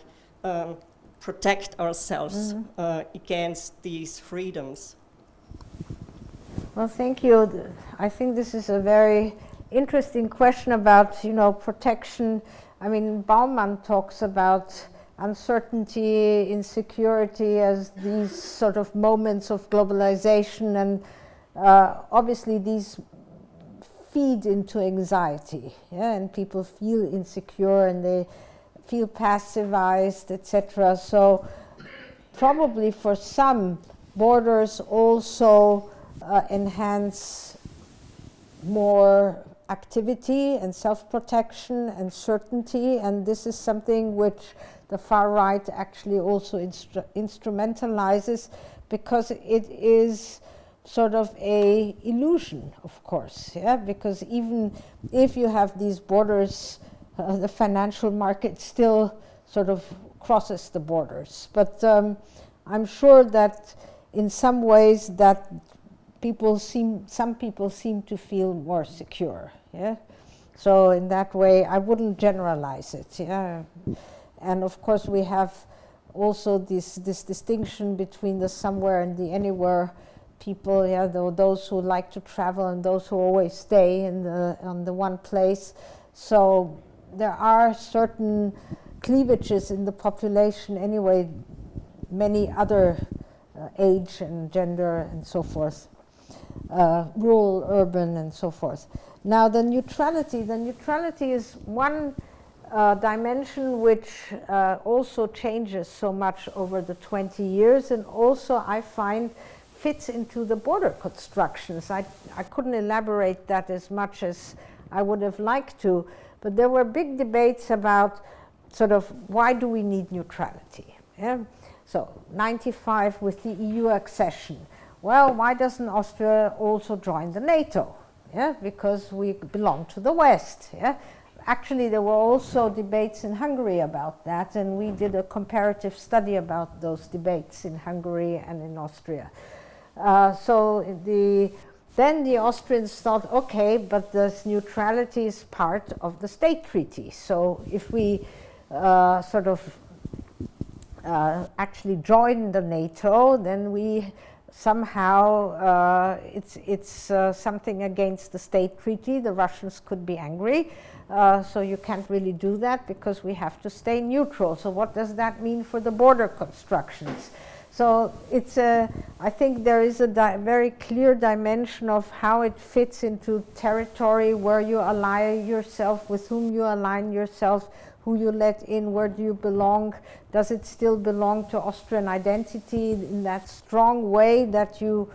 Speaker 8: protect ourselves against these freedoms?
Speaker 2: Well, thank you. I think this is a very interesting question about, protection. I mean, Baumann talks about uncertainty, insecurity as these sort of moments of globalization, and obviously these feed into anxiety, and people feel insecure and they feel passivized, etc. So probably for some, borders also enhance more activity and self-protection and certainty, and this is something which the far right actually also instrumentalizes, because it is sort of a illusion, of course, because even if you have these borders, the financial market still sort of crosses the borders. But I'm sure that in some ways that some people seem to feel more secure. So in that way, I wouldn't generalize it. And of course, we have also this distinction between the somewhere and the anywhere people. Those who like to travel and those who always stay on the one place. So there are certain cleavages in the population anyway. Many other age and gender and so forth. Rural, urban, and so forth. Now, the neutrality is one dimension which also changes so much over the 20 years, and also I find fits into the border constructions. I couldn't elaborate that as much as I would have liked to, but there were big debates about sort of why do we need neutrality? So, 95 with the EU accession. Well, why doesn't Austria also join the NATO? Because we belong to the West. Actually, there were also debates in Hungary about that, and we did a comparative study about those debates in Hungary and in Austria. Then the Austrians thought, okay, but this neutrality is part of the state treaty. So if we actually join the NATO, then we somehow it's something against the state treaty. The Russians could be angry, so you can't really do that because we have to stay neutral. So what does that mean for the border constructions? So I think there is a very clear dimension of how it fits into territory, where you align yourself, with whom you align yourself, who you let in, where do you belong? Does it still belong to Austrian identity in that strong way that you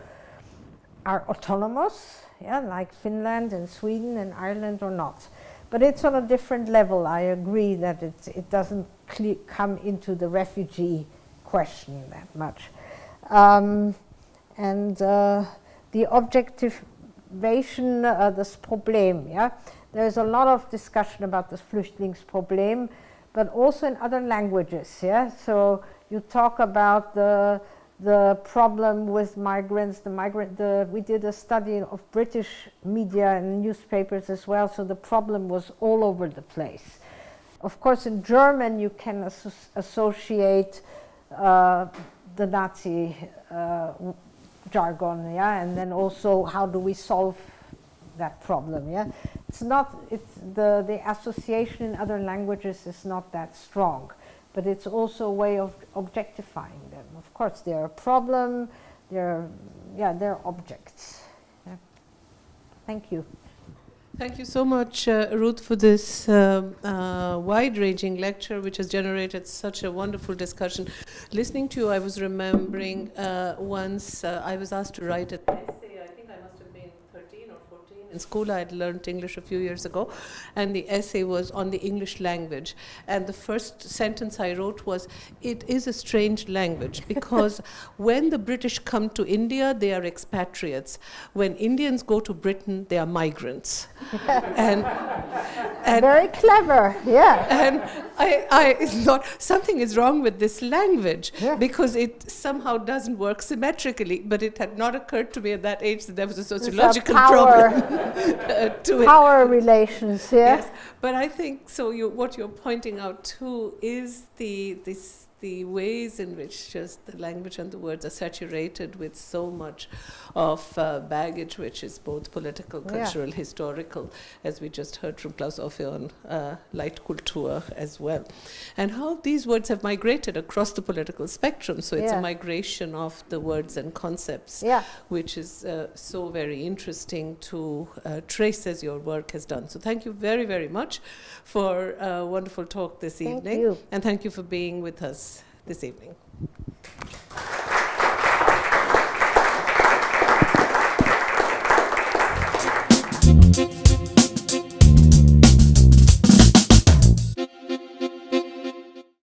Speaker 2: are autonomous, like Finland and Sweden and Ireland, or not? But it's on a different level. I agree that it doesn't come into the refugee question that much. The objectivation, this problem, there's a lot of discussion about this Flüchtlingsproblem, but also in other languages. So you talk about the problem with migrants. We did a study of British media and newspapers as well. So the problem was all over the place. Of course, in German you can associate the Nazi jargon, and then also how do we solve that problem? It's not. The association in other languages is not that strong, but it's also a way of objectifying them. Of course, they're a problem. They're objects. Thank you.
Speaker 1: Thank you so much, Ruth, for this wide-ranging lecture, which has generated such a wonderful discussion. Listening to you, I was remembering once I was asked to write an essay. I think I must have been 13 or 14. In school, I had learned English a few years ago, and the essay was on the English language. And the first sentence I wrote was, it is a strange language, because when the British come to India, they are expatriates. When Indians go to Britain, they are migrants. and
Speaker 2: very clever,
Speaker 1: And I thought something is wrong with this language,
Speaker 2: Yeah.
Speaker 1: because it somehow doesn't work symmetrically, but it had not occurred to me at that age that there was a
Speaker 2: These are
Speaker 1: sociological
Speaker 2: power-
Speaker 1: problem to it.
Speaker 2: Power relations, yeah.
Speaker 1: Yes, but I think so. What you're pointing out too is the ways in which just the language and the words are saturated with so much of baggage, which is both political, cultural, historical, as we just heard from Klaus Offe on Leitkultur as well, and how these words have migrated across the political spectrum. So it's a migration of the words and concepts, which is so very interesting to trace, as your work has done. So thank you very, very much for a wonderful talk this evening.
Speaker 2: You.
Speaker 1: And thank you for being with us this evening.